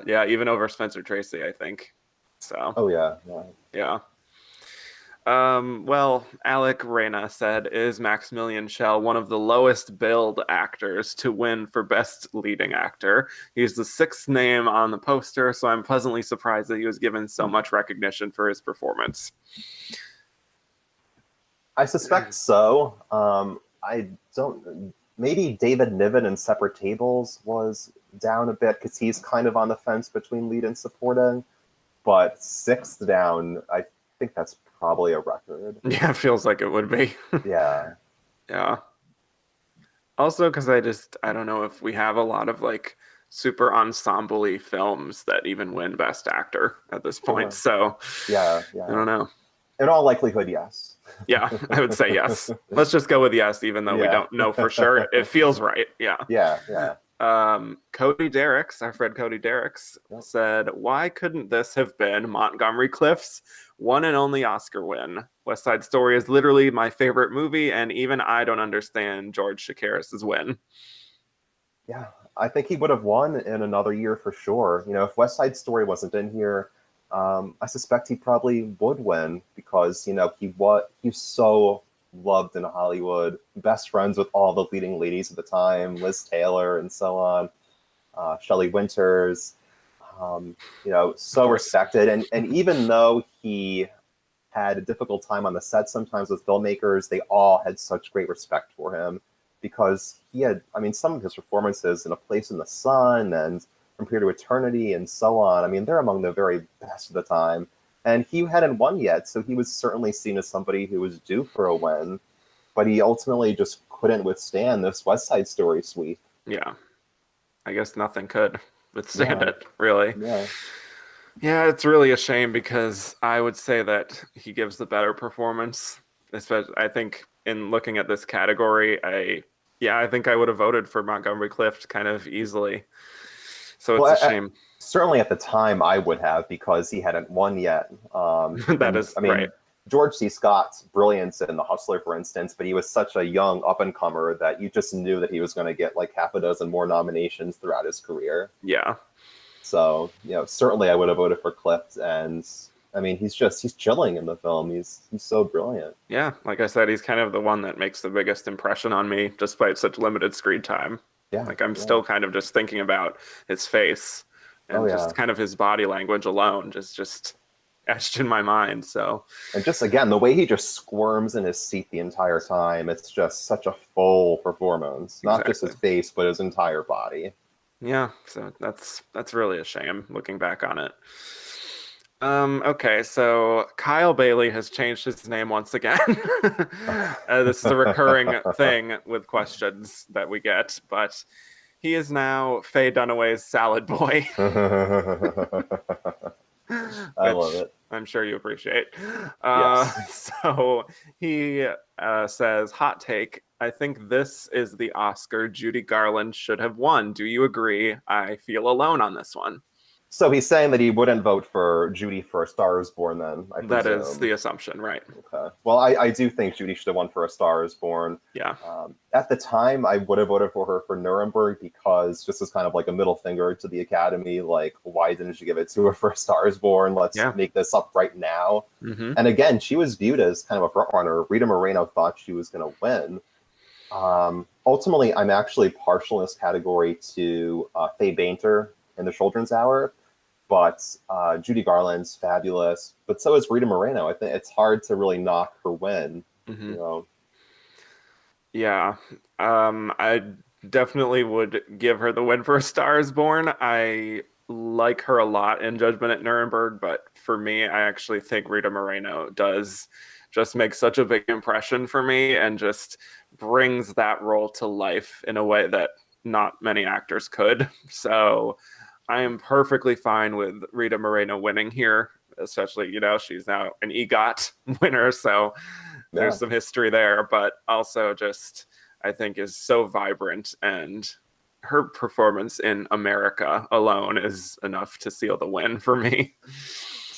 Yeah, even over Spencer Tracy, I think. So. Oh yeah. Yeah. Well, Alec Reyna said, is Maximilian Schell one of the lowest billed actors to win for Best Leading Actor? He's the 6th name on the poster, so I'm pleasantly surprised that he was given so much recognition for his performance. I suspect so. Maybe David Niven in Separate Tables was down a bit because he's kind of on the fence between lead and supporting, but 6th down, I think that's probably a record. Yeah, it feels like it would be. Yeah. Yeah. Also, because I don't know if we have a lot of like super ensemble-y films that even win Best Actor at this point. So yeah. I don't know. In all likelihood, yes. Yeah, I would say yes. Let's just go with yes, even though we don't know for sure. It feels right. Yeah. Yeah. Cody Derricks, our friend Cody Derricks, said, why couldn't this have been Montgomery Clift's one and only Oscar win? West Side Story is literally my favorite movie, and even I don't understand George Chakiris' win. Yeah, I think he would have won in another year for sure. If West Side Story wasn't in here, I suspect he probably would win because, he's so loved in Hollywood, best friends with all the leading ladies at the time, Liz Taylor and so on, Shelley Winters, so respected. And even though he had a difficult time on the set sometimes with filmmakers, they all had such great respect for him because he had, some of his performances in A Place in the Sun and From Here to Eternity and so on. They're among the very best of the time. And he hadn't won yet, so he was certainly seen as somebody who was due for a win, but he ultimately just couldn't withstand this West Side Story sweep. Yeah. I guess nothing could withstand it, really. Yeah, it's really a shame because I would say that he gives the better performance. Especially, I think in looking at this category, I think I would have voted for Montgomery Clift kind of easily. So it's a shame. Certainly at the time I would have because he hadn't won yet. Right. George C. Scott's brilliance in The Hustler, for instance, but he was such a young up-and-comer that you just knew that he was going to get like half a dozen more nominations throughout his career. Yeah. So, certainly I would have voted for Clift, and he's chilling in the film. He's so brilliant. Yeah, like I said, he's kind of the one that makes the biggest impression on me, despite such limited screen time. Yeah, like I'm still kind of just thinking about his face and just kind of his body language alone, just etched in my mind. So, and just again, the way he just squirms in his seat the entire time, it's just such a full performance. Not just his face, but his entire body. Yeah, so that's really a shame looking back on it. Okay, so Kyle Bailey has changed his name once again. This is a recurring thing with questions that we get, but he is now Faye Dunaway's Salad Boy. I love it. I'm sure you appreciate. Yes. So he says, hot take, I think this is the Oscar Judy Garland should have won. Do you agree? I feel alone on this one. So he's saying that he wouldn't vote for Judy for A Star is Born then, I presume. That is the assumption, right. Okay. Well, I do think Judy should have won for A Star is Born. Yeah. At the time, I would have voted for her for Nuremberg because just as kind of like a middle finger to the Academy, like, why didn't you give it to her for A Star is Born? Let's make this up right now. Mm-hmm. And again, she was viewed as kind of a front runner. Rita Moreno thought she was going to win. Ultimately, I'm actually partial in this category to Faye Bainter in The Children's Hour, but Judy Garland's fabulous, but so is Rita Moreno. I think it's hard to really knock her win. Mm-hmm. Yeah, I definitely would give her the win for A Star is Born. I like her a lot in Judgment at Nuremberg, but for me, I actually think Rita Moreno does just make such a big impression for me and just brings that role to life in a way that not many actors could. So I am perfectly fine with Rita Moreno winning here, especially, she's now an EGOT winner, so there's some history there, but also just, I think, is so vibrant, and her performance in America alone is enough to seal the win for me.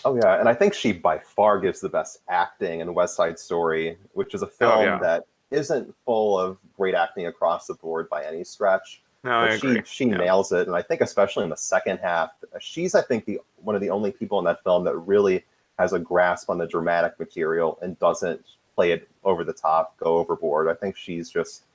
Oh, yeah, and I think she by far gives the best acting in West Side Story, which is a film that isn't full of great acting across the board by any stretch. No, I agree. She nails it, and I think especially in the second half, she's, I think, one of the only people in that film that really has a grasp on the dramatic material and doesn't play it over the top, go overboard. I think she's just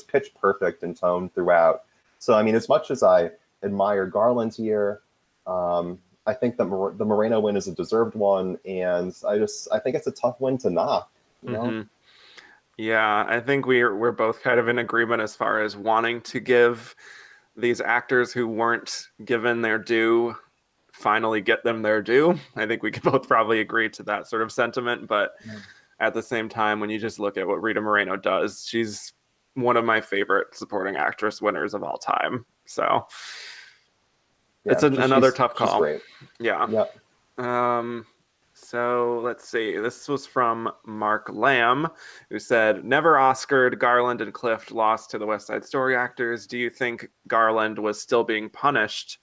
pitch perfect in tone throughout. So, as much as I admire Garland here, I think that the Moreno win is a deserved one, and I think it's a tough win to knock. You know? Mm-hmm. Yeah, I think we're both kind of in agreement as far as wanting to give these actors who weren't given their due finally get them their due. I think we could both probably agree to that sort of sentiment, but at the same time, when you just look at what Rita Moreno does, she's one of my favorite supporting actress winners of all time. So it's another tough call. She's great. Yeah. So let's see. This was from Mark Lamb, who said, never Oscared, Garland and Clift lost to the West Side Story actors. Do you think Garland was still being punished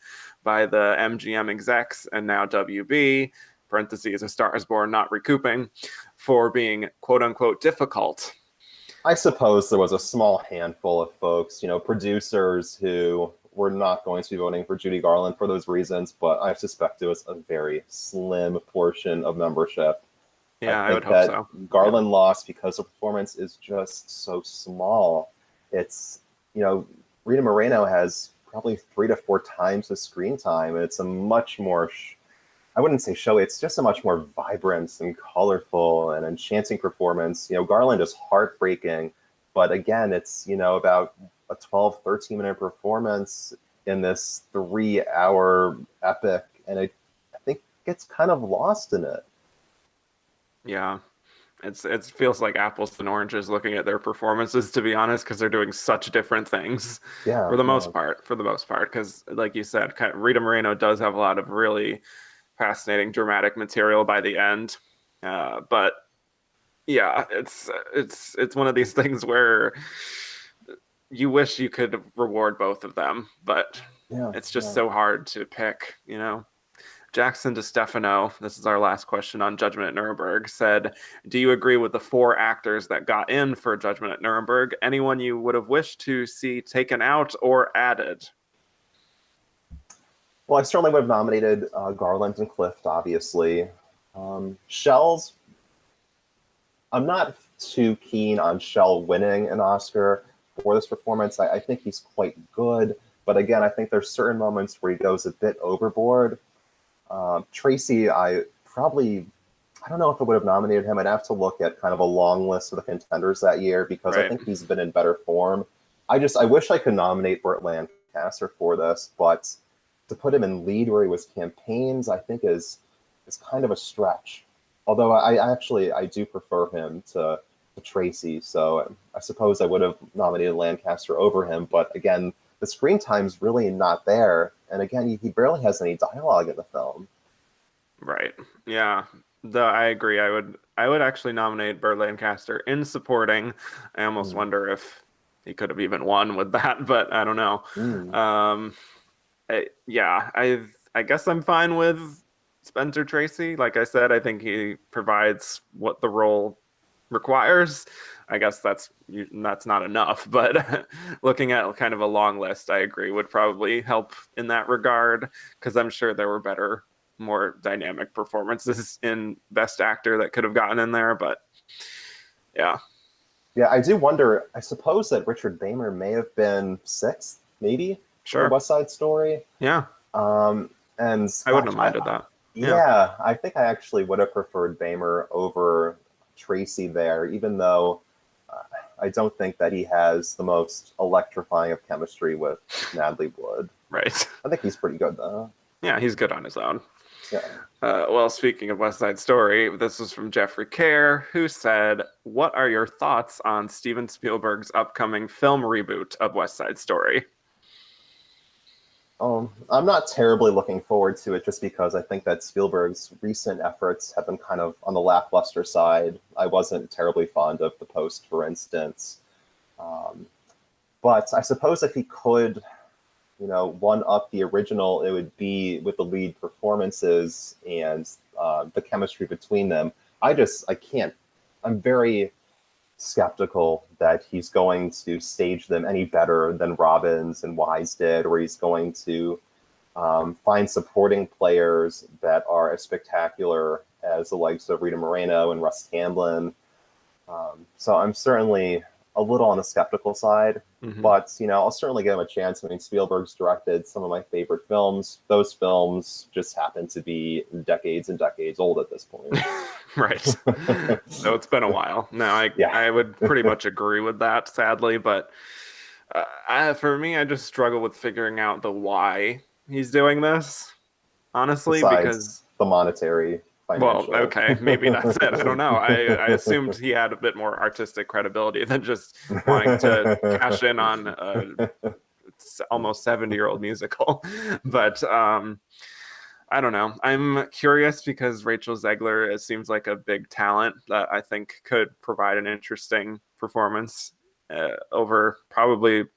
by the MGM execs and now WB, parentheses, A Star is Born not recouping, for being quote unquote difficult? I suppose there was a small handful of folks, producers who we're not going to be voting for Judy Garland for those reasons, but I suspect it was a very slim portion of membership. Yeah, I think would hope that so. Garland lost because the performance is just so small. It's, Rita Moreno has probably 3 to 4 times the screen time, and it's a much more, I wouldn't say showy, it's just a much more vibrant and colorful and enchanting performance. Garland is heartbreaking, but again, it's, about a 12, 13-minute performance in this 3-hour epic, and I think gets kind of lost in it. Yeah. It feels like apples and oranges looking at their performances, to be honest, because they're doing such different things for the most part. Because, like you said, Rita Moreno does have a lot of really fascinating dramatic material by the end. But yeah, it's one of these things where you wish you could reward both of them, but it's just so hard to pick, Jackson DeStefano, this is our last question on Judgment at Nuremberg, said, do you agree with the 4 actors that got in for Judgment at Nuremberg? Anyone you would have wished to see taken out or added? Well, I certainly would have nominated Garland and Clift, obviously. Shell's, I'm not too keen on Shell winning an Oscar for this performance. I think he's quite good, but again, I think there's certain moments where he goes a bit overboard. Tracy, I don't know if I would have nominated him. I'd have to look at kind of a long list of the contenders that year because I think he's been in better form. I wish I could nominate Burt Lancaster for this, but to put him in lead where he was campaigns, I think is kind of a stretch. Although I do prefer him to Tracy, so I suppose I would have nominated Lancaster over him. But again, the screen time's really not there, and again, he barely has any dialogue in the film. Right. Yeah. Though I agree. I would actually nominate Burt Lancaster in supporting. I almost wonder if he could have even won with that, but I don't know. I guess I'm fine with Spencer Tracy. Like I said, I think he provides what the role requires. I guess that's not enough, but looking at kind of a long list, I agree, would probably help in that regard, because I'm sure there were better, more dynamic performances in Best Actor that could have gotten in there, but yeah. Yeah, I do wonder, I suppose that Richard Beymer may have been 6th, maybe, for West Side Story. Yeah. And I wouldn't have minded that. Yeah, I think I actually would have preferred Beymer over Tracy there, even though I don't think that he has the most electrifying of chemistry with Natalie Wood. Right. I think he's pretty good, though. Yeah, he's good on his own. Yeah. Well, speaking of West Side Story, this was from Jeffrey Kerr, who said, what are your thoughts on Steven Spielberg's upcoming film reboot of West Side Story? I'm not terribly looking forward to it just because I think that Spielberg's recent efforts have been kind of on the lackluster side. I wasn't terribly fond of The Post, for instance. But I suppose if he could, one-up the original, it would be with the lead performances and the chemistry between them. I'm very skeptical that he's going to stage them any better than Robbins and Wise did, or he's going to find supporting players that are as spectacular as the likes of Rita Moreno and Russ Tamblyn. So I'm certainly a little on the skeptical side, but I'll certainly give him a chance. I mean, Spielberg's directed some of my favorite films. Those films just happen to be decades and decades old at this point. Right. So it's been a while. No, I would pretty much agree with that, sadly, but for me, I just struggle with figuring out the why he's doing this, honestly. Besides because the monetary financial. Well, okay, maybe that's it. I don't know. I assumed he had a bit more artistic credibility than just wanting to cash in on a almost 70-year-old musical. But I don't know. I'm curious because Rachel Zegler, it seems like a big talent that I think could provide an interesting performance over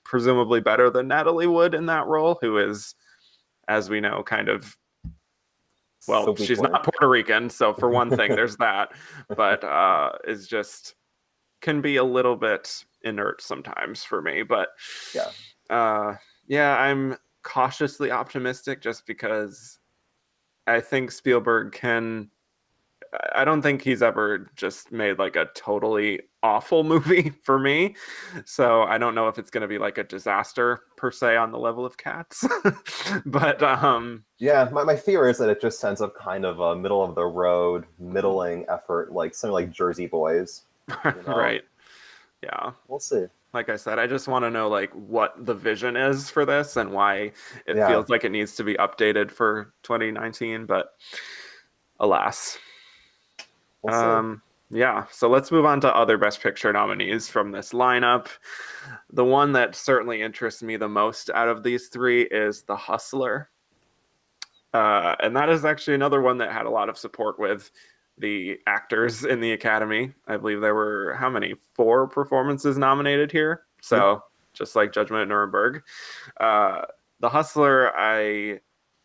presumably better than Natalie Wood in that role, who is, as we know, kind of, well, she's not Puerto Rican, so for one thing, there's that, but is just can be a little bit inert sometimes for me. But yeah, cautiously optimistic just because I think Spielberg I don't think he's ever just made like a totally awful movie for me. So I don't know if it's going to be like a disaster per se on the level of Cats. But yeah, my fear is that it just ends up kind of a middle of the road, middling effort, like something like Jersey Boys. Right. Yeah. We'll see. Like I said, I just want to know like what the vision is for this and why it feels like it needs to be updated for 2019, but alas. Yeah, so let's move on to other Best Picture nominees from this lineup. The one that certainly interests me the most out of these three is The Hustler. And that is actually another one that had a lot of support with the actors in the Academy. I believe there were, how many? 4 performances nominated here. So just like Judgment at Nuremberg. The Hustler, I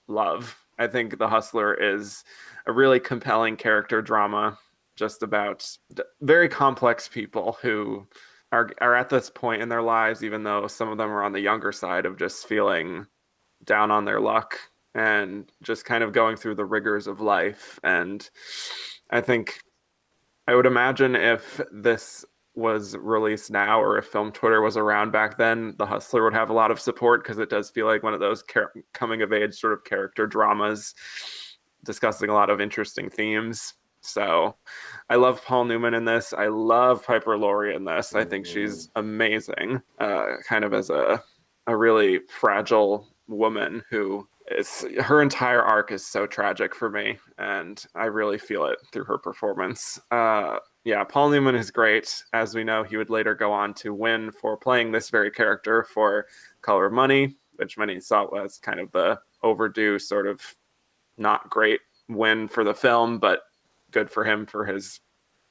love. I think The Hustler is a really compelling character drama just about very complex people who are at this point in their lives, even though some of them are on the younger side of just feeling down on their luck and just kind of going through the rigors of life. And I think I would imagine if this was released now or if Film Twitter was around back then, The Hustler would have a lot of support because it does feel like one of those coming of age sort of character dramas discussing a lot of interesting themes. So I love Paul Newman in this. I love Piper Laurie in this. I think she's amazing, kind of as a really fragile woman who her entire arc is so tragic for me, and I really feel it through her performance. Yeah, Paul Newman is great. As we know, he would later go on to win for playing this very character for Color of Money, which many saw was kind of the overdue sort of not great win for the film, but good for him for his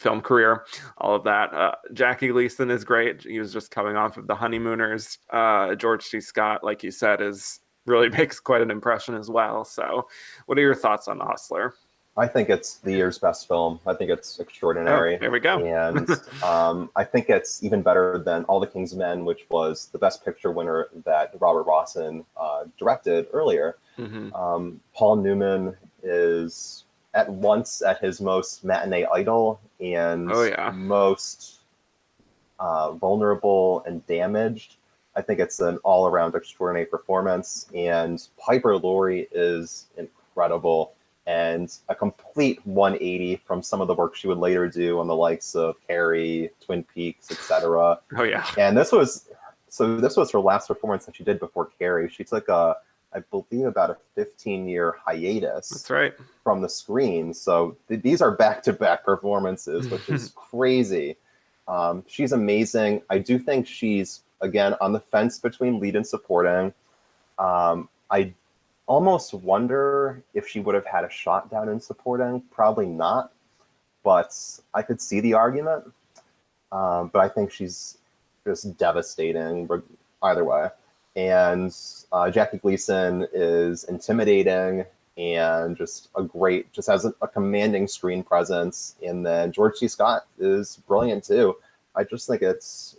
film career, all of that. Jackie Gleason is great. He was just coming off of The Honeymooners. George C. Scott, like you said, really makes quite an impression as well. So what are your thoughts on The Hustler? I think it's the year's best film. I think it's extraordinary. Oh, there we go. And I think it's even better than All the King's Men, which was the Best Picture winner that Robert Rossen directed earlier. Paul Newman is at once at his most matinee idol and most vulnerable and damaged. I think it's an all-around extraordinary performance, and Piper Laurie is incredible and a complete 180 from some of the work she would later do on the likes of Carrie, Twin Peaks, etc. Oh yeah. And this was her last performance that she did before Carrie. She took I believe about a 15-year hiatus. That's right. From the screen. So these are back-to-back performances, which is crazy. She's amazing. I do think she's, again, on the fence between lead and supporting. I almost wonder if she would have had a shot down in supporting. Probably not. But I could see the argument. But I think she's just devastating either way. And Jackie Gleason is intimidating and just has a commanding screen presence. And then George C. Scott is brilliant too. I just think it's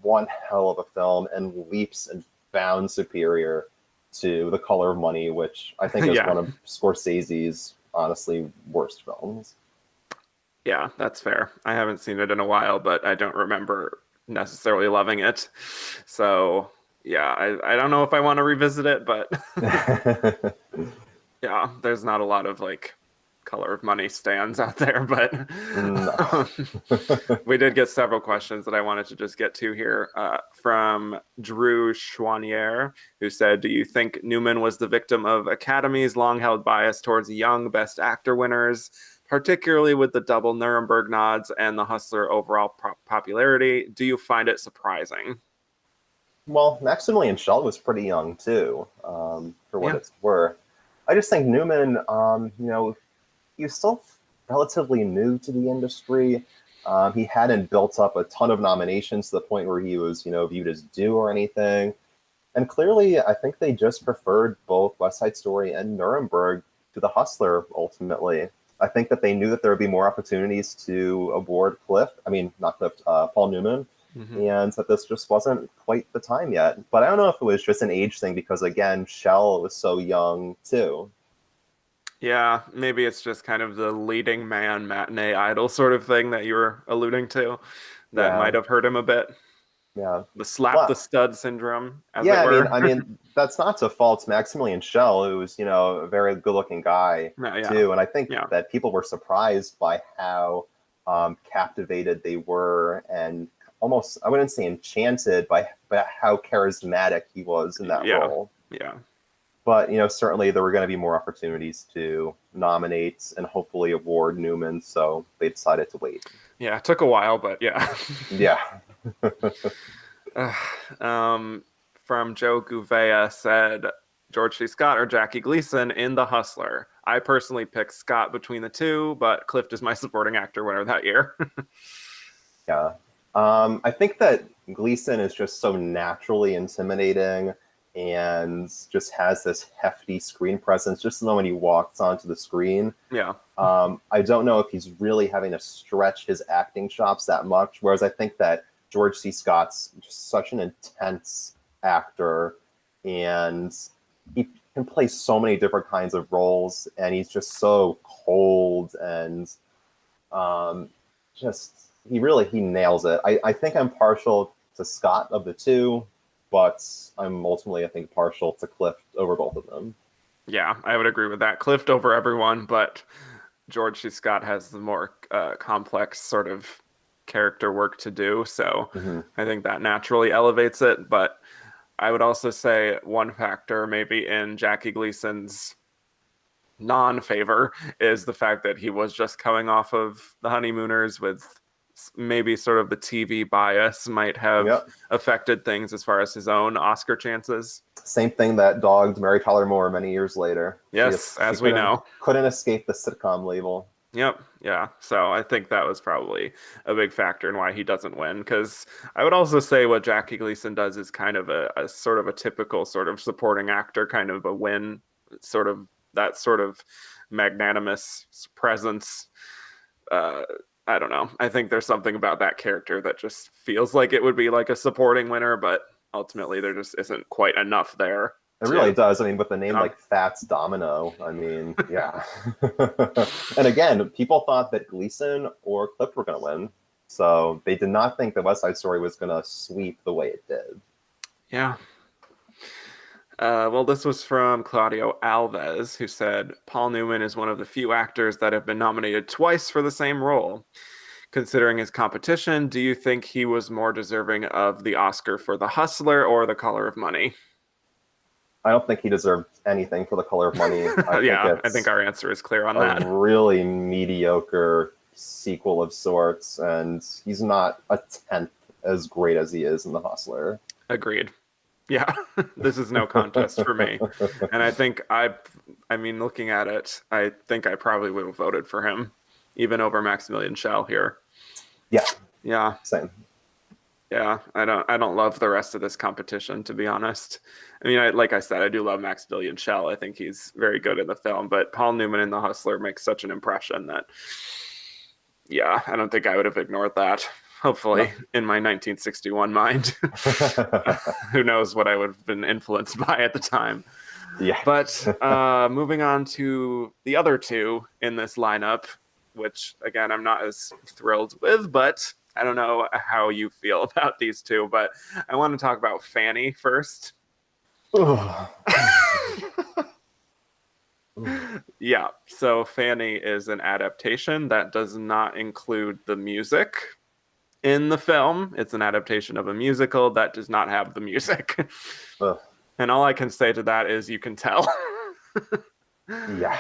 one hell of a film and leaps and bounds superior to The Color of Money, which I think is one of Scorsese's honestly worst films. Yeah, that's fair. I haven't seen it in a while, but I don't remember necessarily loving it. So yeah, I don't know if I want to revisit it, but yeah, there's not a lot of like Color of Money stands out there, but we did get several questions that I wanted to just get to here from Drew Chouanier, who said, do you think Newman was the victim of Academy's long-held bias towards young Best Actor winners, particularly with the double Nuremberg nods and The Hustler overall popularity? Do you find it surprising? Well, Maximilian Schell was pretty young too, for what it's worth. I just think Newman, he was still relatively new to the industry. He hadn't built up a ton of nominations to the point where he was, viewed as due or anything. And clearly, I think they just preferred both West Side Story and Nuremberg to The Hustler, ultimately. I think that they knew that there would be more opportunities to award Paul Newman. and that this just wasn't quite the time yet. But I don't know if it was just an age thing because, again, Shell was so young too. Yeah, maybe it's just kind of the leading man matinee idol sort of thing that you were alluding to that might have hurt him a bit. Yeah. The slap the stud syndrome, as yeah, it were. I mean, that's not to fault Maximilian Schell, who was, a very good-looking guy too. And I think that people were surprised by how captivated they were, and almost, I wouldn't say enchanted by how charismatic he was in that role. Yeah. But, certainly there were going to be more opportunities to nominate and hopefully award Newman, so they decided to wait. Yeah, it took a while, but yeah. Yeah. From Joe Gouveia said, George C. Scott or Jackie Gleason in The Hustler. I personally picked Scott between the two, but Clift is my supporting actor winner that year. Yeah. I think that Gleason is just so naturally intimidating and just has this hefty screen presence just when he walks onto the screen. Yeah. I don't know if he's really having to stretch his acting chops that much, whereas I think that George C. Scott's just such an intense actor, and he can play so many different kinds of roles, and he's just so cold, and he nails it. I think I'm partial to Scott of the two, but I'm ultimately, I think, partial to Clift over both of them. Yeah, I would agree with that. Clift over everyone, but George C. Scott has the more complex sort of character work to do, so I think that naturally elevates it. But I would also say one factor maybe in Jackie Gleason's non-favor is the fact that he was just coming off of The Honeymooners, with maybe sort of the TV bias might have affected things as far as his own Oscar chances. Same thing that dogged Mary Tyler Moore many years later. Yes, as we know. Couldn't escape the sitcom label. Yep. Yeah. So I think that was probably a big factor in why he doesn't win. Because I would also say what Jackie Gleason does is kind of a sort of a typical sort of supporting actor, kind of a win, sort of that sort of magnanimous presence. I don't know. I think there's something about that character that just feels like it would be like a supporting winner, but ultimately there just isn't quite enough there. It really does. I mean, with a name like Fats Domino, I mean, yeah. And again, people thought that Gleason or Clift were going to win. So they did not think that West Side Story was going to sweep the way it did. Yeah. Well, this was from Claudio Alves, who said, Paul Newman is one of the few actors that have been nominated twice for the same role. Considering his competition, do you think he was more deserving of the Oscar for The Hustler or The Color of Money? I don't think he deserved anything for The Color of Money. I think our answer is clear on that. A really mediocre sequel of sorts, and he's not a tenth as great as he is in The Hustler. Agreed. Yeah, this is no contest for me. And I think I mean, looking at it, I think I probably would have voted for him, even over Maximilian Schell here. Yeah. Yeah. Same. Yeah, I don't love the rest of this competition, to be honest. I mean, like I said, I do love Maximilian Schell. I think he's very good in the film, but Paul Newman in The Hustler makes such an impression that, yeah, I don't think I would have ignored that. Hopefully, in my 1961 mind. Who knows what I would have been influenced by at the time. Yeah. But moving on to the other two in this lineup, which, again, I'm not as thrilled with, but I don't know how you feel about these two. But I want to talk about Fanny first. Yeah, so Fanny is an adaptation that does not include the music in the film. It's an adaptation of a musical that does not have the music. And all I can say to that is you can tell. Yeah.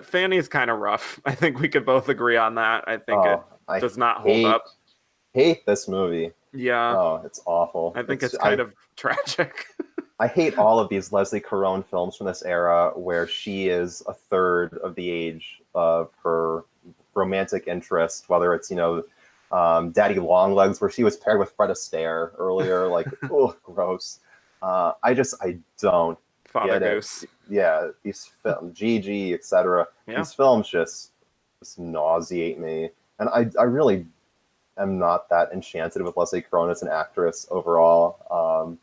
Fanny's kind of rough. I think we could both agree on that. I think it does not hold up. Hate this movie. Yeah. Oh, it's awful. I think it's kind of tragic. I hate all of these Leslie Caron films from this era where she is a third of the age of her romantic interest, whether it's, Daddy Longlegs, where she was paired with Fred Astaire earlier, like, oh, gross. I don't Father get Goose. it. Yeah, these films, Gigi, etc. Yeah. These films just nauseate me, and I am not that enchanted with Leslie Caron as an actress overall.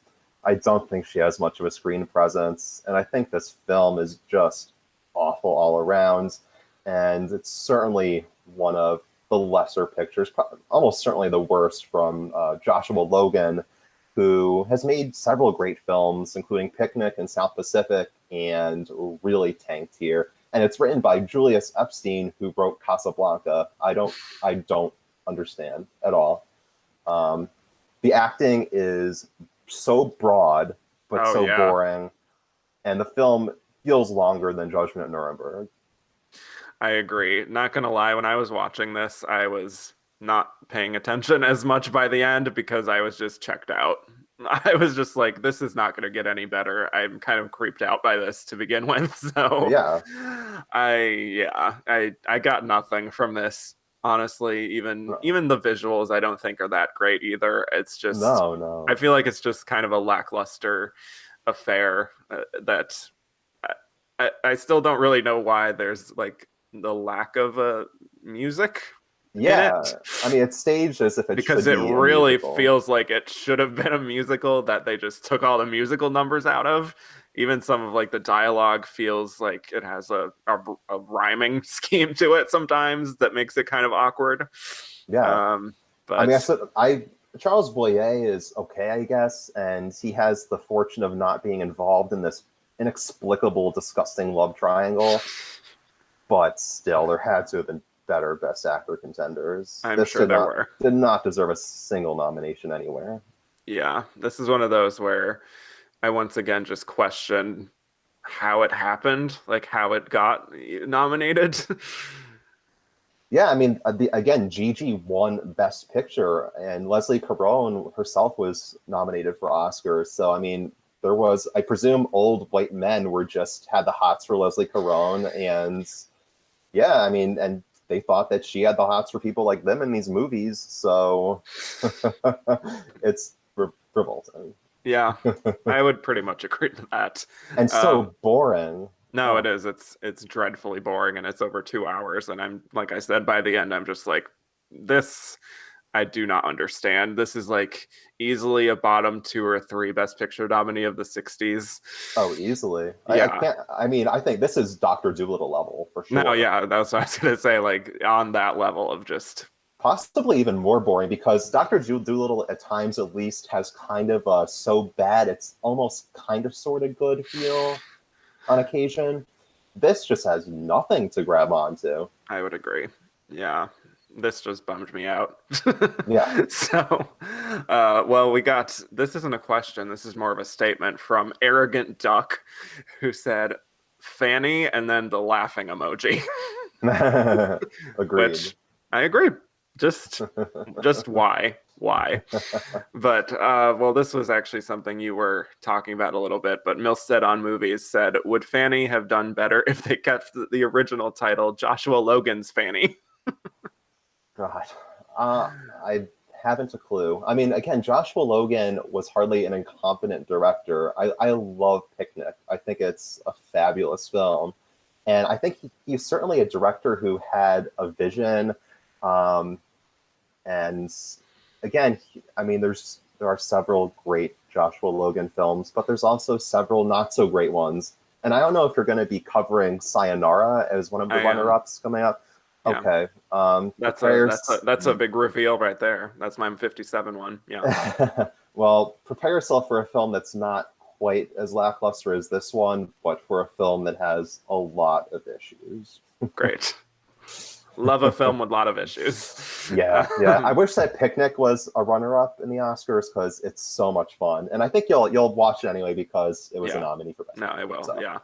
I don't think she has much of a screen presence, and I think this film is just awful all around, and it's certainly one of the lesser pictures, almost certainly the worst, from Joshua Logan, who has made several great films, including Picnic and South Pacific, and really tanked here. And it's written by Julius Epstein, who wrote Casablanca. I don't understand at all. The acting is so broad, but boring, and the film feels longer than Judgment at Nuremberg. I agree. Not gonna lie, when I was watching this, I was not paying attention as much by the end because I was just checked out. I was just like, this is not gonna get any better. I'm kind of creeped out by this to begin with. So yeah, I got nothing from this. Honestly, even the visuals I don't think are that great either. It's just no. I feel like it's just kind of a lackluster affair that I still don't really know why there's like the lack of music. Yeah, I mean, it's staged as if it because should it be really feels like it should have been a musical that they just took all the musical numbers out of. Even some of like the dialogue feels like it has a rhyming scheme to it sometimes that makes it kind of awkward. Yeah, but I mean, Charles Boyer is okay, I guess, and he has the fortune of not being involved in this inexplicable, disgusting love triangle. But still, there had to have been better Best Actor contenders. I'm sure there were. Did not deserve a single nomination anywhere. Yeah, this is one of those where I once again just question how it happened, like how it got nominated. Yeah, I mean, again, Gigi won Best Picture, and Leslie Caron herself was nominated for Oscars. So, I mean, there was, I presume, old white men had the hots for Leslie Caron, and yeah, I mean, and they thought that she had the hots for people like them in these movies. So it's revolting. Yeah, I would pretty much agree to that. And so boring. No, it is. It's dreadfully boring, and it's over 2 hours. And I'm, like I said, by the end, I'm just like, this, I do not understand. This is like easily a bottom 2 or 3 Best Picture nominee of the 60s. Oh, easily. Yeah. I think this is Dr. Dolittle level for sure. No, yeah, that's what I was gonna say. Like on that level of just possibly even more boring, because Dr. Dolittle at times at least has kind of a so bad it's almost kind of sort of good feel on occasion. This just has nothing to grab onto. I would agree. Yeah. This just bummed me out. Yeah. So, well, this isn't a question. This is more of a statement from Arrogant Duck, who said, Fanny, and then the laughing emoji. Agreed. Which I agree. Just why? But, well, this was actually something you were talking about a little bit, but Milstead on Movies said, would Fanny have done better if they kept the original title Joshua Logan's Fanny? God, I haven't a clue. I mean, again, Joshua Logan was hardly an incompetent director. I love Picnic. I think it's a fabulous film. And I think he's certainly a director who had a vision. And again, I mean, there are several great Joshua Logan films, but there's also several not so great ones. And I don't know if you're going to be covering Sayonara as one of the runner-ups coming up. Yeah. Okay. That's a big reveal right there. That's my 57 one. Yeah. Well, prepare yourself for a film that's not quite as lackluster as this one, but for a film that has a lot of issues. Great. Love a film with a lot of issues. Yeah. I wish that Picnic was a runner-up in the Oscars because it's so much fun, and I think you'll watch it anyway because it was a nominee for Best. No, I will. So. Yeah.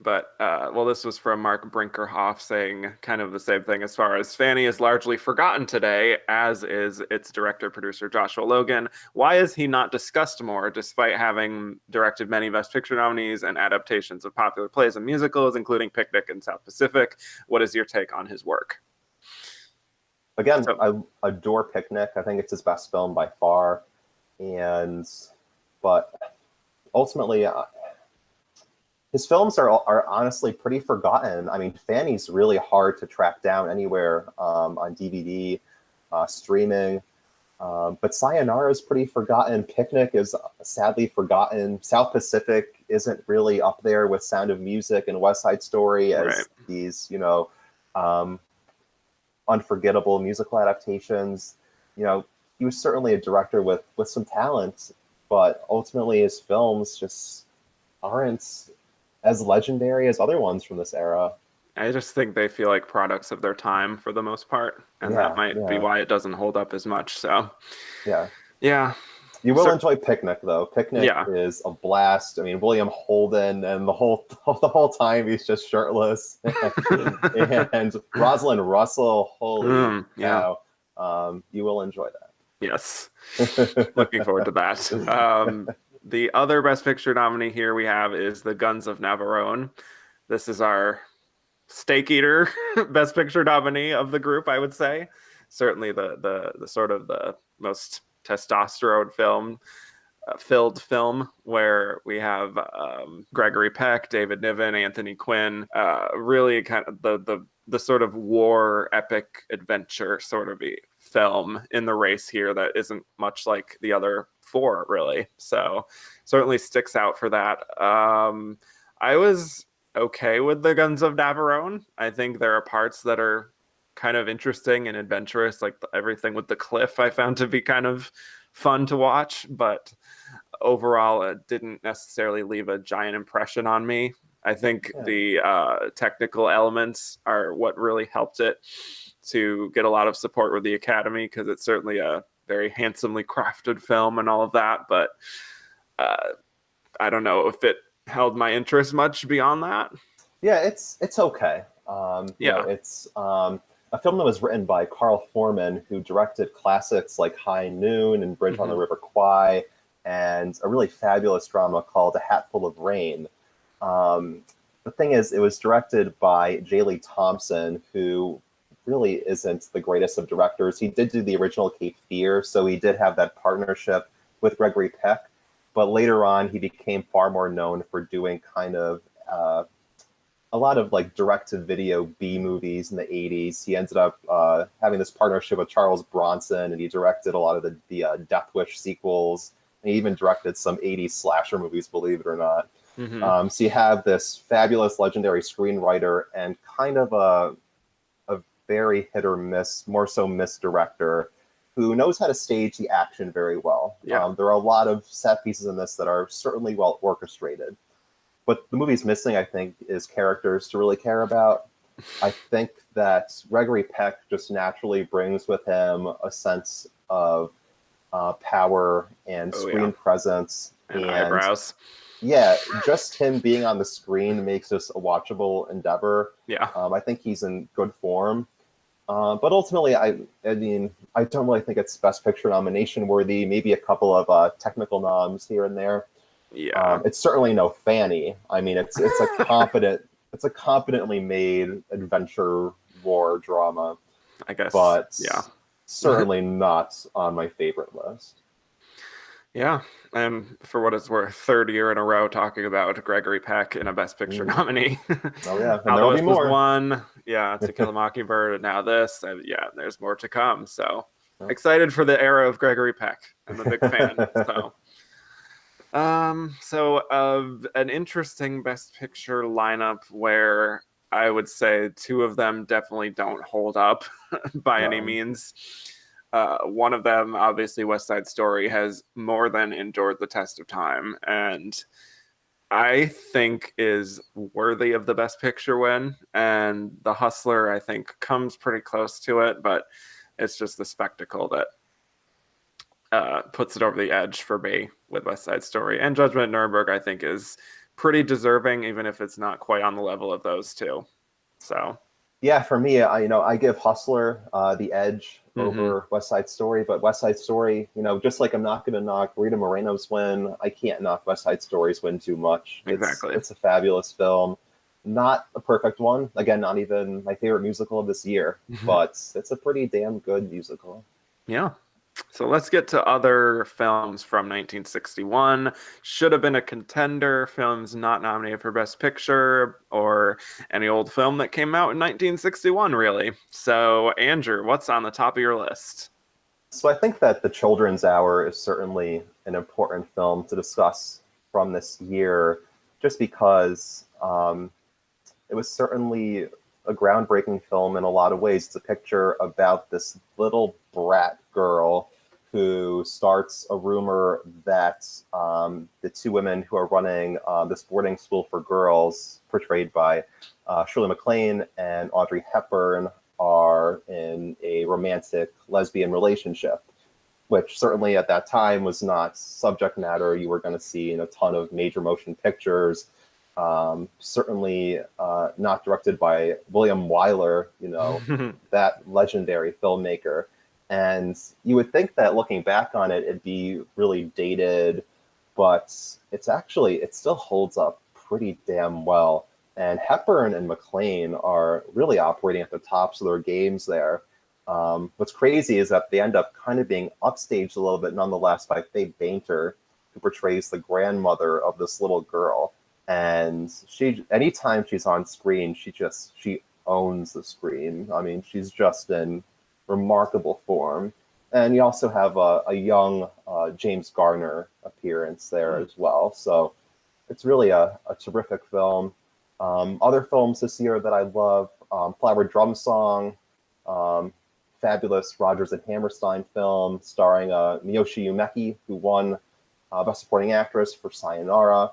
But, well, this was from Mark Brinkerhoff saying kind of the same thing as far as Fanny is largely forgotten today, as is its director-producer Joshua Logan. Why is he not discussed more, despite having directed many Best Picture nominees and adaptations of popular plays and musicals, including Picnic and South Pacific? What is your take on his work? Again, I adore Picnic. I think it's his best film by far. But ultimately... his films are honestly pretty forgotten. I mean, Fanny's really hard to track down anywhere on DVD. streaming. But Sayonara is pretty forgotten. Picnic is sadly forgotten. South Pacific isn't really up there with Sound of Music and West Side Story as these, unforgettable musical adaptations. He was certainly a director with some talent, but ultimately his films just aren't as legendary as other ones from this era. I just think they feel like products of their time for the most part, and that might be why it doesn't hold up as much. So, yeah. You will enjoy Picnic, though. Picnic is a blast. I mean, William Holden, and the whole time he's just shirtless, and Rosalind Russell. Holy cow! You will enjoy that. Yes, looking forward to that. The other Best Picture nominee here we have is The Guns of Navarone. This is our steak eater Best Picture nominee of the group, I would say. Certainly the sort of the most testosterone filled film, where we have Gregory Peck, David Niven, Anthony Quinn, really kind of the sort of war epic adventure sort of film in the race here that isn't much like the other four, really. So certainly sticks out for that. I was okay with The Guns of Navarone. I think there are parts that are kind of interesting and adventurous, like everything with the cliff I found to be kind of fun to watch, but overall it didn't necessarily leave a giant impression on me. I think the technical elements are what really helped it to get a lot of support with the Academy, because it's certainly a very handsomely crafted film and all of that, but I don't know if it held my interest much beyond that. Yeah, it's okay. It's a film that was written by Carl Foreman, who directed classics like High Noon and Bridge on the River Kwai, and a really fabulous drama called A Hatful of Rain. The thing is, it was directed by J. Lee Thompson, who really isn't the greatest of directors. He did do the original Cape Fear, so he did have that partnership with Gregory Peck, but later on he became far more known for doing kind of a lot of like direct-to-video B movies in the 80s. He ended up having this partnership with Charles Bronson, and he directed a lot of the Death Wish sequels. And he even directed some 80s slasher movies, believe it or not. So you have this fabulous, legendary screenwriter and kind of a very hit or miss, more so miss director, who knows how to stage the action very well. There are a lot of set pieces in this that are certainly well orchestrated. What the movie's missing, I think, is characters to really care about. I think that Gregory Peck just naturally brings with him a sense of power and screen presence. And eyebrows. Yeah, just him being on the screen makes this a watchable endeavor. Yeah. I think he's in good form. But ultimately, I mean, I don't really think it's Best Picture nomination worthy. Maybe a couple of technical noms here and there. Yeah, it's certainly no Fanny. I mean, it's a competently made adventure war drama. I guess, but certainly not on my favorite list. Yeah, and for what it's worth, third year in a row talking about Gregory Peck in a Best Picture nominee. Oh yeah, and there'll be more. One, To Kill a Mockingbird, and now this. There's more to come. So excited for the era of Gregory Peck. I'm a big fan. An interesting Best Picture lineup where I would say two of them definitely don't hold up by any means. One of them, obviously, West Side Story, has more than endured the test of time, and I think is worthy of the Best Picture win. And The Hustler, I think, comes pretty close to it, but it's just the spectacle that puts it over the edge for me with West Side Story. And Judgment at Nuremberg, I think, is pretty deserving, even if it's not quite on the level of those two. So, yeah, for me, I give Hustler the edge over West Side Story. But West Side Story, just like I'm not going to knock Rita Moreno's win, I can't knock West Side Story's win too much. Exactly. It's a fabulous film. Not a perfect one. Again, not even my favorite musical of this year, but it's a pretty damn good musical. Yeah. So let's get to other films from 1961. Should have been a contender. Films not nominated for Best Picture or any old film that came out in 1961, really. So, Andrew, what's on the top of your list? So I think that The Children's Hour is certainly an important film to discuss from this year, just because it was certainly a groundbreaking film in a lot of ways. It's a picture about this little brat girl who starts a rumor that the two women who are running this boarding school for girls, portrayed by Shirley MacLaine and Audrey Hepburn, are in a romantic lesbian relationship, which certainly at that time was not subject matter you were going to see in a ton of major motion pictures. Certainly not directed by William Wyler, that legendary filmmaker. And you would think that looking back on it, it'd be really dated, but it still holds up pretty damn well. And Hepburn and MacLaine are really operating at the tops of their games there. What's crazy is that they end up kind of being upstaged a little bit nonetheless by Faye Bainter, who portrays the grandmother of this little girl. And anytime she's on screen, she owns the screen. I mean, she's just in remarkable form. And you also have a young James Garner appearance there as well. So it's really a terrific film. Other films this year that I love, Flower Drum Song, fabulous Rodgers and Hammerstein film starring Miyoshi Umeki, who won Best Supporting Actress for Sayonara.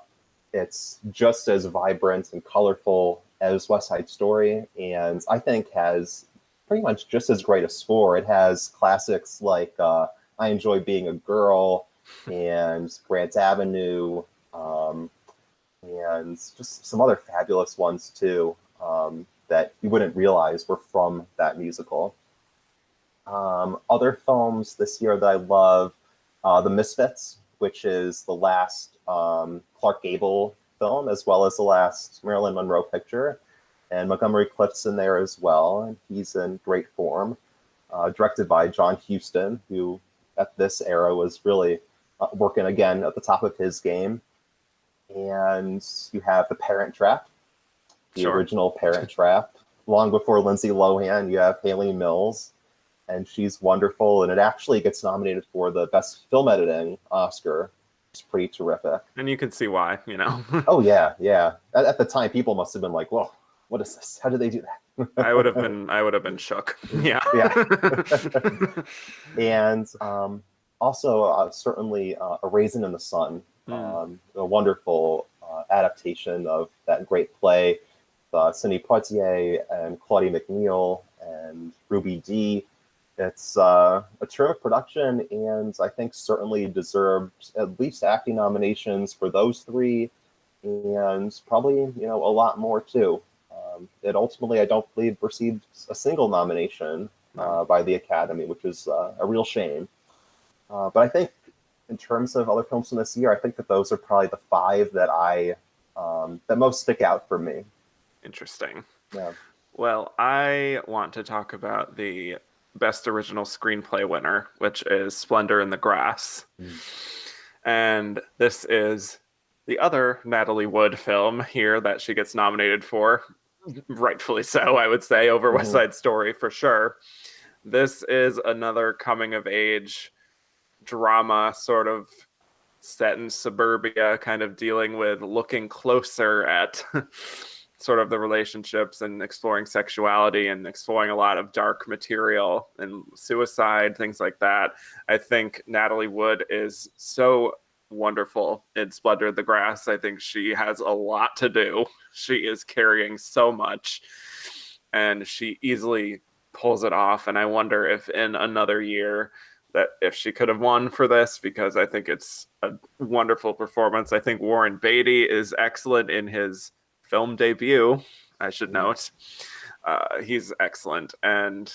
It's just as vibrant and colorful as West Side Story, and I think has pretty much just as great a score. It has classics like I Enjoy Being a Girl and Grant Avenue, and just some other fabulous ones too that you wouldn't realize were from that musical. Other films this year that I love, The Misfits, which is the last Clark Gable film, as well as the last Marilyn Monroe picture. And Montgomery Clift's in there as well, and he's in great form. Directed by John Huston, who at this era was really working again at the top of his game. And you have The Parent Trap, the original Parent Trap. Long before Lindsay Lohan, you have Haley Mills, and she's wonderful. And it actually gets nominated for the Best Film Editing Oscar. It's pretty terrific. And you can see why, Oh, yeah. At the time, people must have been like, whoa, what is this? How did they do that? I would have been shook. Yeah. And also certainly A Raisin in the Sun, a wonderful adaptation of that great play. Sidney Poitier and Claudie McNeil and Ruby Dee. It's a terrific production, and I think certainly deserves at least acting nominations for those three, and probably a lot more too. It ultimately, I don't believe, received a single nomination by the Academy, which is a real shame. But I think in terms of other films from this year, I think that those are probably the five that that most stick out for me. Interesting. Yeah. Well, I want to talk about the Best Original Screenplay winner, which is Splendor in the Grass. And this is the other Natalie Wood film here that she gets nominated for. Rightfully so, I would say, over West Side Story for sure. This is another coming-of-age drama sort of set in suburbia, kind of dealing with looking closer at sort of the relationships and exploring sexuality and exploring a lot of dark material and suicide, things like that. I think Natalie Wood is so wonderful in Splendor in the Grass. I think she has a lot to do. She is carrying so much, and she easily pulls it off. And I wonder if in another year that if she could have won for this, because I think it's a wonderful performance. I think Warren Beatty is excellent in his film debut, I should note. He's excellent, and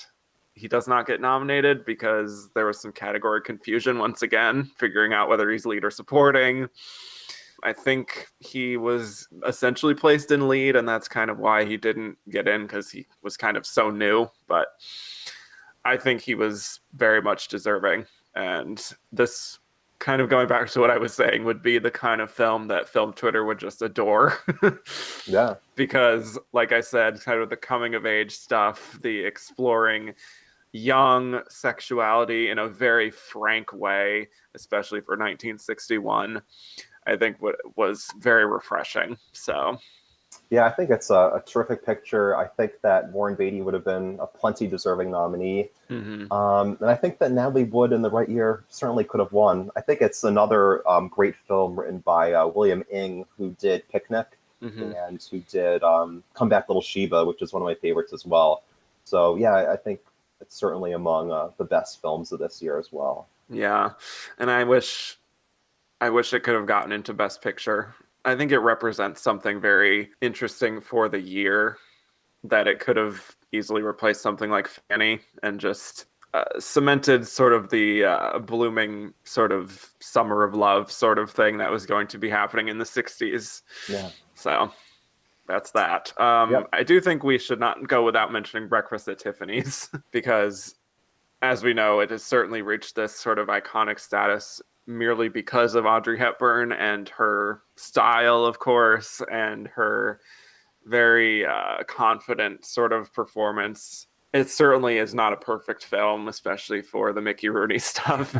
he does not get nominated because there was some category confusion once again, figuring out whether he's lead or supporting. I think he was essentially placed in lead, and that's kind of why he didn't get in, because he was kind of so new, but I think he was very much deserving. And this, kind of going back to what I was saying, would be the kind of film that film Twitter would just adore. Yeah. Because, like I said, kind of the coming of age stuff, the exploring young sexuality in a very frank way, especially for 1961, I think was very refreshing. So, yeah, I think it's a terrific picture. I think that Warren Beatty would have been a plenty deserving nominee. Mm-hmm. And I think that Natalie Wood in the right year certainly could have won. I think it's another great film written by William Ing, who did Picnic and who did Come Back Little Sheba, which is one of my favorites as well. So, yeah, I think it's certainly among the best films of this year as well. Yeah, and I wish it could have gotten into Best Picture. I think it represents something very interesting for the year, that it could have easily replaced something like Fanny and just cemented sort of the blooming sort of summer of love sort of thing that was going to be happening in the 60s. Yeah. So that's that. Yep. I do think we should not go without mentioning Breakfast at Tiffany's, because as we know, it has certainly reached this sort of iconic status merely because of Audrey Hepburn and her style, of course, and her very confident sort of performance. It certainly is not a perfect film, especially for the Mickey Rooney stuff,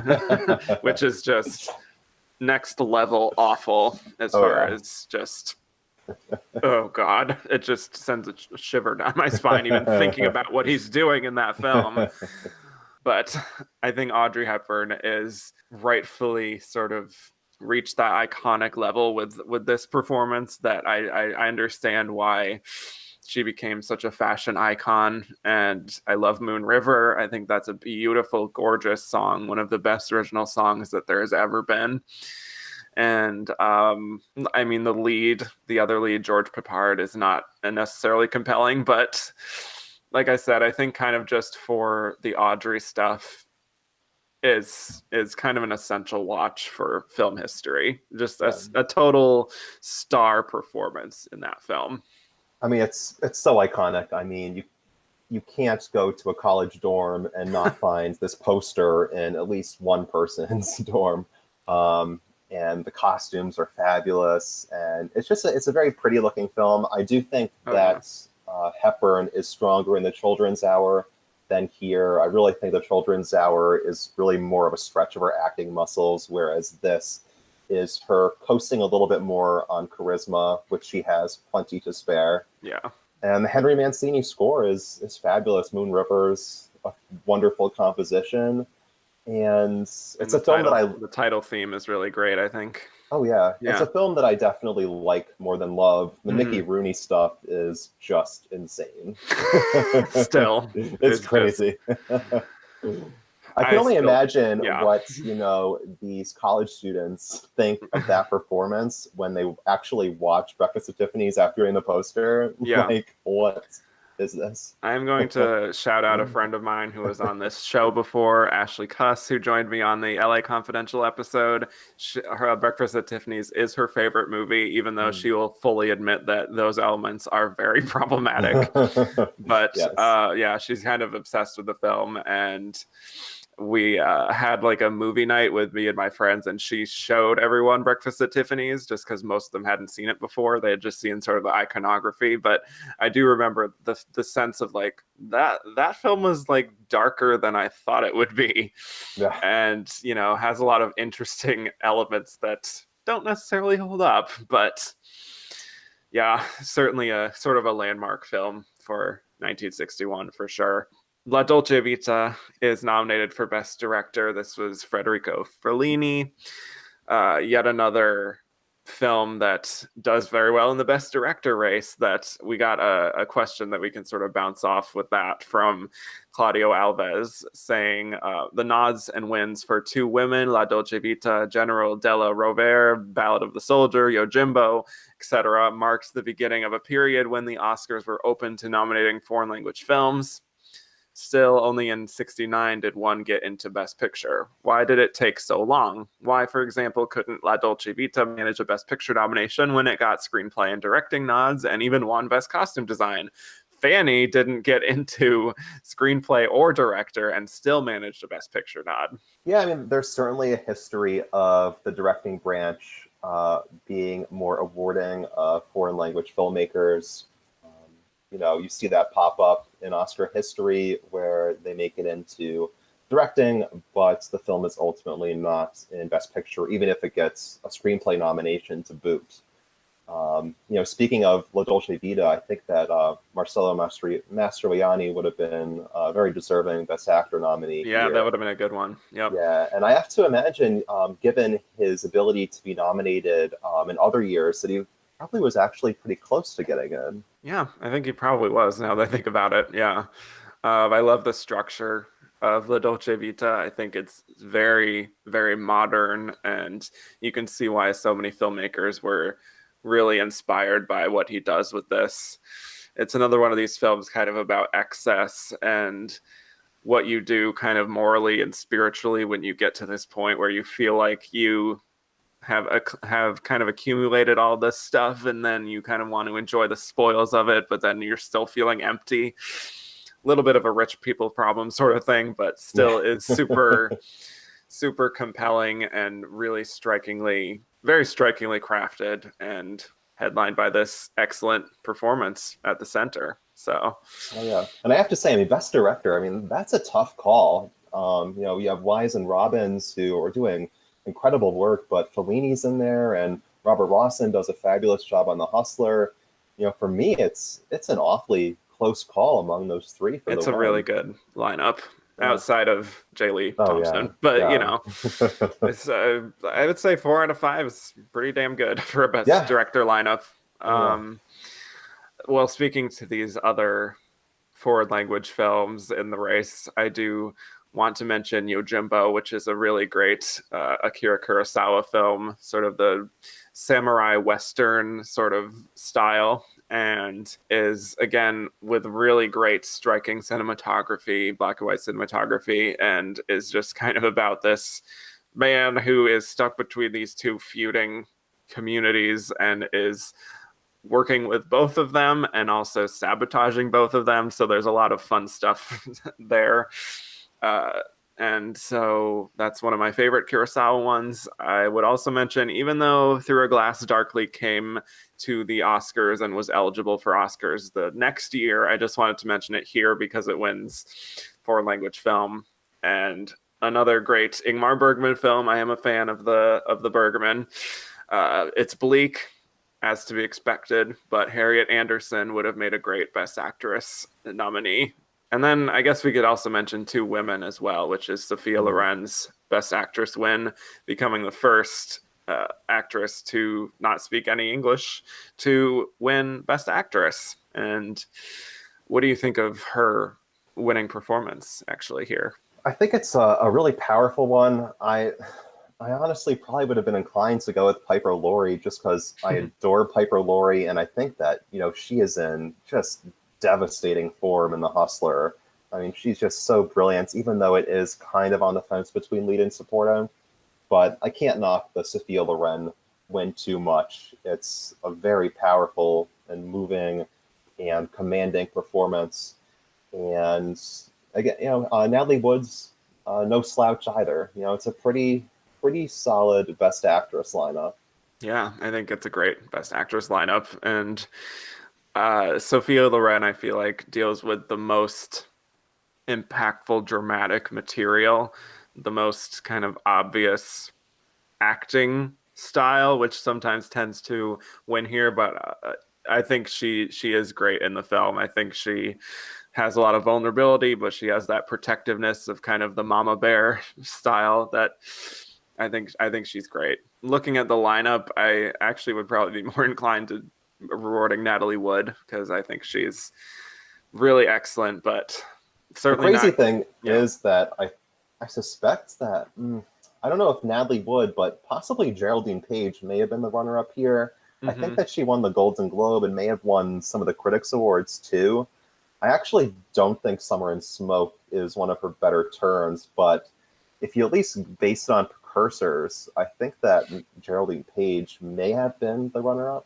which is just next level awful as far as just, oh God, it just sends a shiver down my spine even thinking about what he's doing in that film. But I think Audrey Hepburn is rightfully sort of reached that iconic level with this performance, that I understand why she became such a fashion icon. And I love Moon River. I think that's a beautiful, gorgeous song, one of the best original songs that there has ever been. And I mean, the other lead, George Peppard, is not necessarily compelling, but like I said, I think kind of just for the Audrey stuff is kind of an essential watch for film history. Just a total star performance in that film. I mean, it's so iconic. I mean, you can't go to a college dorm and not find this poster in at least one person's dorm. And the costumes are fabulous, and it's a very pretty looking film. I do think that Hepburn is stronger in The Children's Hour than here. I really think The Children's Hour is really more of a stretch of her acting muscles, whereas this is her coasting a little bit more on charisma, which she has plenty to spare. Yeah. And the Henry Mancini score is fabulous. Moon River's a wonderful composition. And it's a film that the title theme is really great, I think. Oh, yeah. It's a film that I definitely like more than love. The Mickey Rooney stuff is just insane. Still. It's crazy. I can only imagine what, these college students think of that performance when they actually watch Breakfast at Tiffany's after reading the poster. Yeah. Like, what is this? I'm going to shout out a friend of mine who was on this show before, Ashley Cuss, who joined me on the LA Confidential episode. Her Breakfast at Tiffany's is her favorite movie, even though she will fully admit that those elements are very problematic. But she's kind of obsessed with the film, and we had like a movie night with me and my friends, and she showed everyone Breakfast at Tiffany's just because most of them hadn't seen it before. They had just seen sort of the iconography. But I do remember the sense of like that film was like darker than I thought it would be. Yeah. And, has a lot of interesting elements that don't necessarily hold up. But yeah, certainly a sort of a landmark film for 1961 for sure. La Dolce Vita is nominated for Best Director. This was Federico Fellini. Yet another film that does very well in the Best Director race, that we got a question that we can sort of bounce off with that from Claudio Alves, saying the nods and wins for Two Women, La Dolce Vita, General della Rovere, Ballad of the Soldier, Yojimbo, etc., marks the beginning of a period when the Oscars were open to nominating foreign language films. Still, only in 1969 did one get into Best Picture. Why did it take so long? Why, for example, couldn't La Dolce Vita manage a Best Picture nomination when it got screenplay and directing nods and even won Best Costume Design? Fanny didn't get into screenplay or director and still managed a Best Picture nod. Yeah, I mean, there's certainly a history of the directing branch being more awarding of foreign language filmmakers. You see that pop up in Oscar history where they make it into directing, but the film is ultimately not in Best Picture, even if it gets a screenplay nomination to boot. Speaking of La Dolce Vita, I think that Marcello Mastroianni would have been a very deserving Best Actor nominee. Yeah, here. that would have been a good one. Yep. Yeah, and I have to imagine, given his ability to be nominated in other years, that he probably was actually pretty close to getting in. Yeah, I think he probably was, now that I think about it. Yeah. I love the structure of La Dolce Vita. I think it's very, very modern, and you can see why so many filmmakers were really inspired by what he does with this. It's another one of these films kind of about excess and what you do kind of morally and spiritually when you get to this point where you feel like you have kind of accumulated all this stuff, and then you kind of want to enjoy the spoils of it, but then you're still feeling empty. A little bit of a rich people problem sort of thing, but still is super compelling and really very strikingly crafted, and headlined by this excellent performance at the center. So, yeah, and I have to say, I mean, Best Director, I mean, that's a tough call. You have Wise and Robbins who are doing incredible work, but Fellini's in there, and Robert Rossen does a fabulous job on The Hustler. For me, it's an awfully close call among those three. It's a really good lineup outside of J. Lee Thompson. Yeah. But, it's, I would say 4 out of 5 is pretty damn good for a Best Director lineup. Well, speaking to these other foreign language films in the race, I do want to mention Yojimbo, which is a really great Akira Kurosawa film, sort of the samurai Western sort of style, and is, again, with really great striking cinematography, black and white cinematography, and is just kind of about this man who is stuck between these two feuding communities and is working with both of them and also sabotaging both of them. So there's a lot of fun stuff there. And so that's one of my favorite Kurosawa ones. I would also mention, even though Through a Glass Darkly came to the Oscars and was eligible for Oscars the next year, I just wanted to mention it here because it wins foreign language film. And another great Ingmar Bergman film. I am a fan of the Bergman. It's bleak, as to be expected, but Harriet Anderson would have made a great Best Actress nominee. And then I guess we could also mention two women as well, which is Sophia Loren's Best Actress win, becoming the first actress to not speak any English to win Best Actress. And what do you think of her winning performance actually here? I think it's a really powerful one. I honestly probably would have been inclined to go with Piper Laurie just because I adore Piper Laurie, and I think that, she is in just devastating form in The Hustler. I mean, she's just so brilliant, even though it is kind of on the fence between lead and supporting. But I can't knock the Sophia Loren win too much. It's a very powerful and moving and commanding performance. And again, Natalie Wood's no slouch either. It's a pretty solid Best Actress lineup. Yeah, I think it's a great Best Actress lineup. And Sophia Loren, I feel like, deals with the most impactful dramatic material, the most kind of obvious acting style, which sometimes tends to win here. But I think she is great in the film. I think she has a lot of vulnerability, but she has that protectiveness of kind of the mama bear style that I think she's great. Looking at the lineup, I actually would probably be more inclined to rewarding Natalie Wood because I think she's really excellent, but certainly the crazy thing is that I suspect that I don't know if Natalie Wood, but possibly Geraldine Page may have been the runner-up here. I think that she won the Golden Globe and may have won some of the Critics Awards too. I actually don't think Summer and Smoke is one of her better turns, but if you at least base it on precursors, I think that Geraldine Page may have been the runner-up.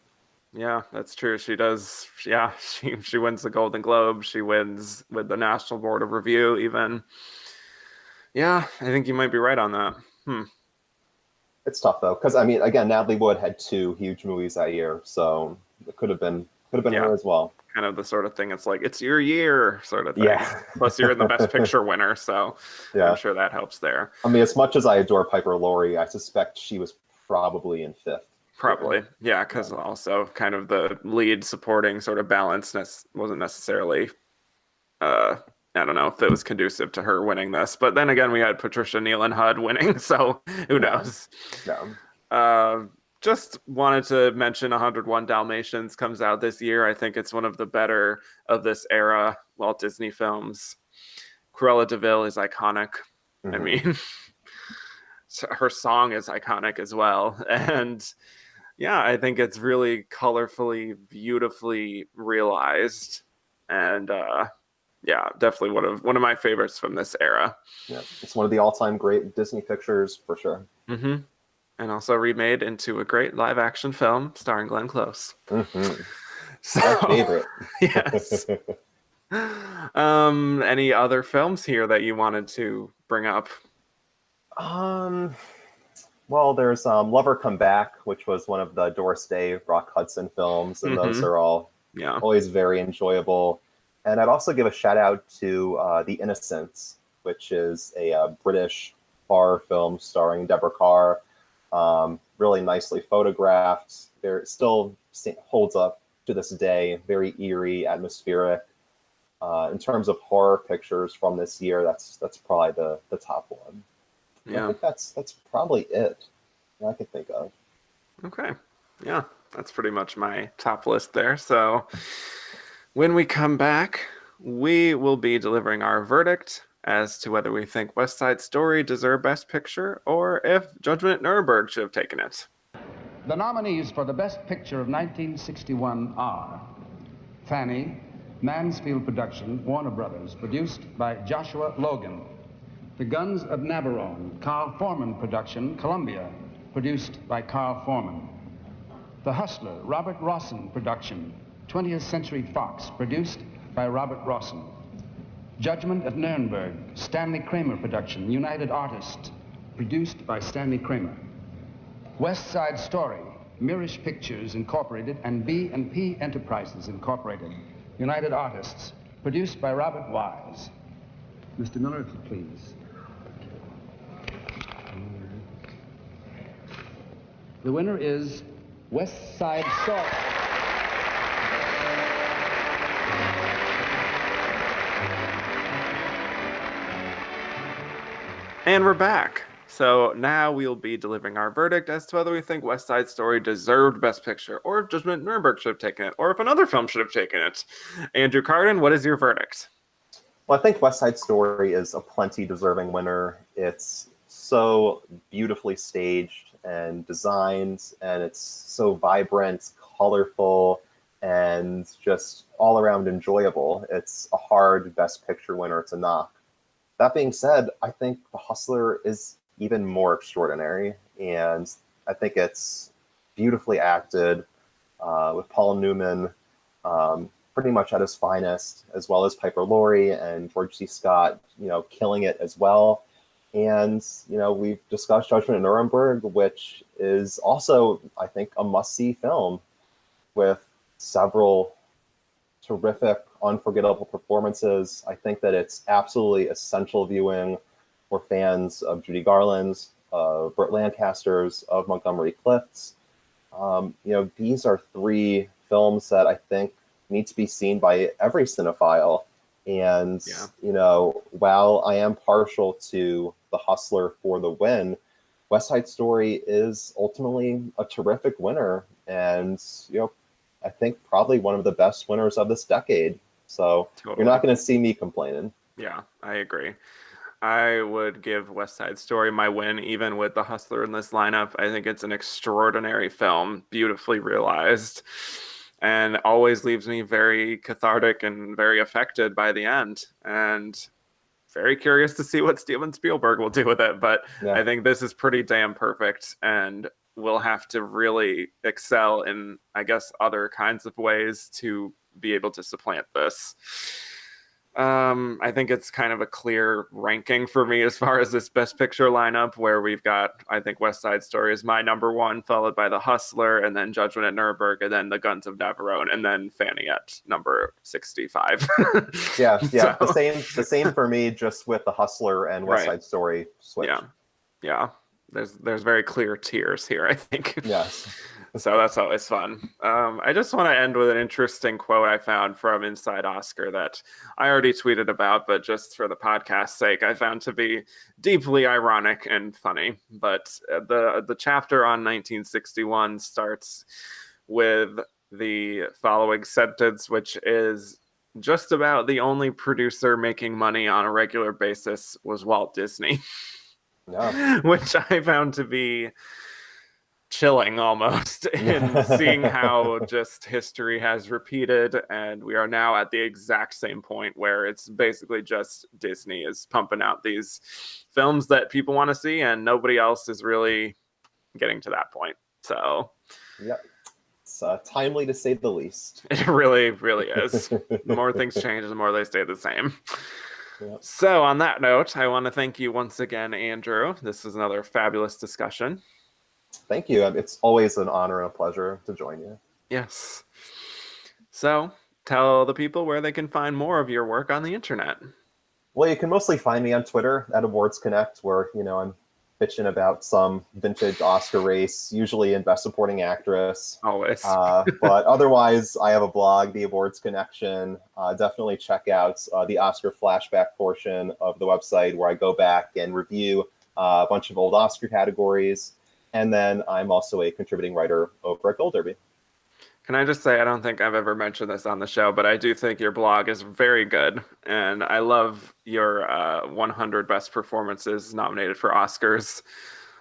Yeah, that's true. She does. Yeah, she wins the Golden Globe. She wins with the National Board of Review even. Yeah, I think you might be right on that. It's tough though, because I mean, again, Natalie Wood had 2 huge movies that year, so it could have been her as well. Kind of the sort of thing. It's like it's your year, sort of thing. Yeah. Plus, you're in the Best Picture winner, so Yeah. I'm sure that helps there. I mean, as much as I adore Piper Laurie, I suspect she was probably in 5th. Probably, yeah, because also kind of the lead supporting sort of balance wasn't necessarily. I don't know if it was conducive to her winning this, but then again, we had Patricia Neal and Hud winning, so who knows? Just wanted to mention 101 Dalmatians comes out this year. I think it's one of the better of this era Walt Disney films. Cruella de Vil is iconic. I mean, her song is iconic as well. And yeah, I think it's really colorfully, beautifully realized. And yeah, definitely one of my favorites from this era. Yeah, it's one of the all-time great Disney pictures for sure. And also remade into a great live-action film starring Glenn Close. So, my favorite. Yes. Any other films here that you wanted to bring up? Well, there's Lover Come Back, which was one of the Doris Day, Rock Hudson films, and those are all always very enjoyable. And I'd also give a shout out to The Innocents, which is a British horror film starring Deborah Kerr. Really nicely photographed. It still holds up to this day. Very eerie, atmospheric. In terms of horror pictures from this year, that's probably the top one. Yeah, I think that's probably it that I could think of. Okay, yeah, that's pretty much my top list there. So when we come back, we will be delivering our verdict as to whether we think West Side Story deserved Best Picture or if Judgment at Nuremberg should have taken it. The nominees for the Best Picture of 1961 are Fanny, Mansfield production, Warner Brothers, produced by Joshua Logan. The Guns of Navarone, Carl Foreman production, Columbia, produced by Carl Foreman. The Hustler, Robert Rossen production, 20th Century Fox, produced by Robert Rossen. Judgment at Nuremberg, Stanley Kramer production, United Artists, produced by Stanley Kramer. West Side Story, Mirish Pictures Incorporated and B&P Enterprises Incorporated, United Artists, produced by Robert Wise. Mr. Miller, if you please. The winner is West Side Story. And we're back. So now we'll be delivering our verdict as to whether we think West Side Story deserved Best Picture, or if Judgment at Nuremberg should have taken it, or if another film should have taken it. Andrew Carden, what is your verdict? Well, I think West Side Story is a plenty deserving winner. It's so beautifully staged and designed, and it's so vibrant, colorful, and just all around enjoyable. It's a hard Best Picture winner to knock. That being said, I think The Hustler is even more extraordinary, and I think it's beautifully acted with Paul Newman pretty much at his finest, as well as Piper Laurie and George C. Scott, killing it as well. And, we've discussed Judgment at Nuremberg, which is also, I think, a must-see film with several terrific, unforgettable performances. I think that it's absolutely essential viewing for fans of Judy Garland's, Burt Lancaster's, of Montgomery Clift's. These are 3 films that I think need to be seen by every cinephile. And, while I am partial to The Hustler for the win, West Side Story is ultimately a terrific winner. And, I think probably one of the best winners of this decade. So You're not going to see me complaining. Yeah, I agree. I would give West Side Story my win, even with The Hustler in this lineup. I think it's an extraordinary film, beautifully realized, and always leaves me very cathartic and very affected by the end. And very curious to see what Steven Spielberg will do with it. But I think this is pretty damn perfect. And will have to really excel in, I guess, other kinds of ways to be able to supplant this. I think it's kind of a clear ranking for me as far as this Best Picture lineup, where we've got, I think West Side Story is my number one, followed by The Hustler, and then Judgment at Nuremberg, and then The Guns of Navarone, and then Fanny at number 65. Yeah. So, the same for me, just with The Hustler and West Side Story switch. Yeah. There's very clear tiers here, I think. Yes. So that's always fun. I just want to end with an interesting quote I found from Inside Oscar that I already tweeted about, but just for the podcast's sake, I found to be deeply ironic and funny. But the chapter on 1961 starts with the following sentence, which is, just about the only producer making money on a regular basis was Walt Disney. Yeah. Which I found to be chilling almost in seeing how just history has repeated, and we are now at the exact same point where it's basically just Disney is pumping out these films that people want to see, and nobody else is really getting to that point. So it's timely to say the least. It really is. The more things change, the more they stay the same. Yep. So on that note, I want to thank you once again, Andrew. This was another fabulous discussion. Thank you. It's always an honor and a pleasure to join you. Yes. So tell the people where they can find more of your work on the internet. Well, you can mostly find me on Twitter at Awards Connect, where, I'm bitching about some vintage Oscar race, usually in Best Supporting Actress. Always. But otherwise, I have a blog, The Awards Connection. Definitely check out the Oscar flashback portion of the website, where I go back and review a bunch of old Oscar categories. And then I'm also a contributing writer over at Gold Derby. Can I just say, I don't think I've ever mentioned this on the show, but I do think your blog is very good. And I love your 100 best performances nominated for Oscars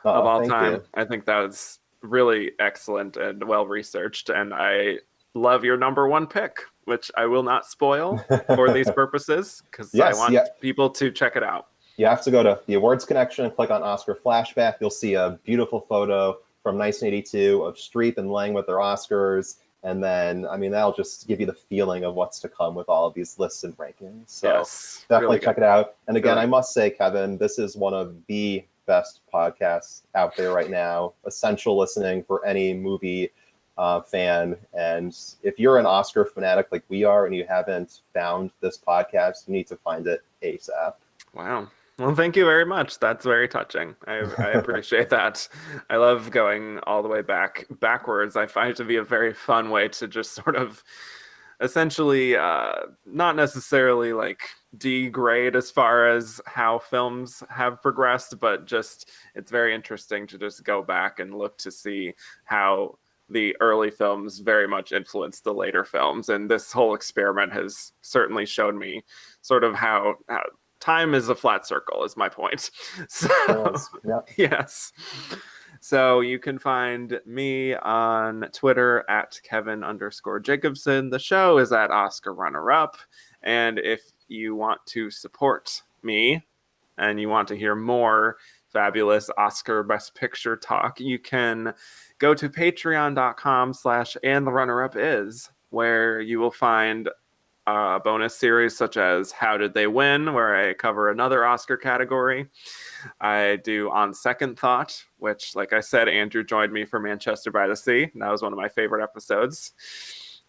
of all time. You. I think that was really excellent and well-researched. And I love your number one pick, which I will not spoil for these purposes, because I want people to check it out. You have to go to the Awards Connection and click on Oscar Flashback. You'll see a beautiful photo from 1982 of Streep and Lang with their Oscars. And then, that'll just give you the feeling of what's to come with all of these lists and rankings. So definitely check it out. And again, I must say, Kevin, this is one of the best podcasts out there right now. Essential listening for any movie fan. And if you're an Oscar fanatic like we are and you haven't found this podcast, you need to find it ASAP. Wow. Well, thank you very much. That's very touching. I appreciate that. I love going all the way backwards. I find it to be a very fun way to just sort of essentially not necessarily like degrade as far as how films have progressed, but just it's very interesting to just go back and look to see how the early films very much influenced the later films. And this whole experiment has certainly shown me sort of how time is a flat circle is my point. So, yes. So you can find me on Twitter at Kevin_Jacobson. The show is at Oscar Runner Up. And if you want to support me and you want to hear more fabulous Oscar Best Picture talk, you can go to patreon.com/andtherunnerup.is, where you will find a bonus series such as How Did They Win, where I cover another Oscar category. I do On Second Thought, which, like I said, Andrew joined me for Manchester by the Sea. And that was one of my favorite episodes.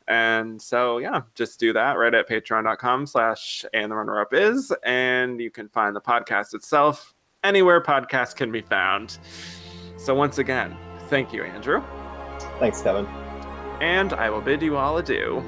And so, just do that right at patreon.com/andtherunnerup.is. And you can find the podcast itself anywhere podcasts can be found. So once again, thank you, Andrew. Thanks, Kevin. And I will bid you all adieu.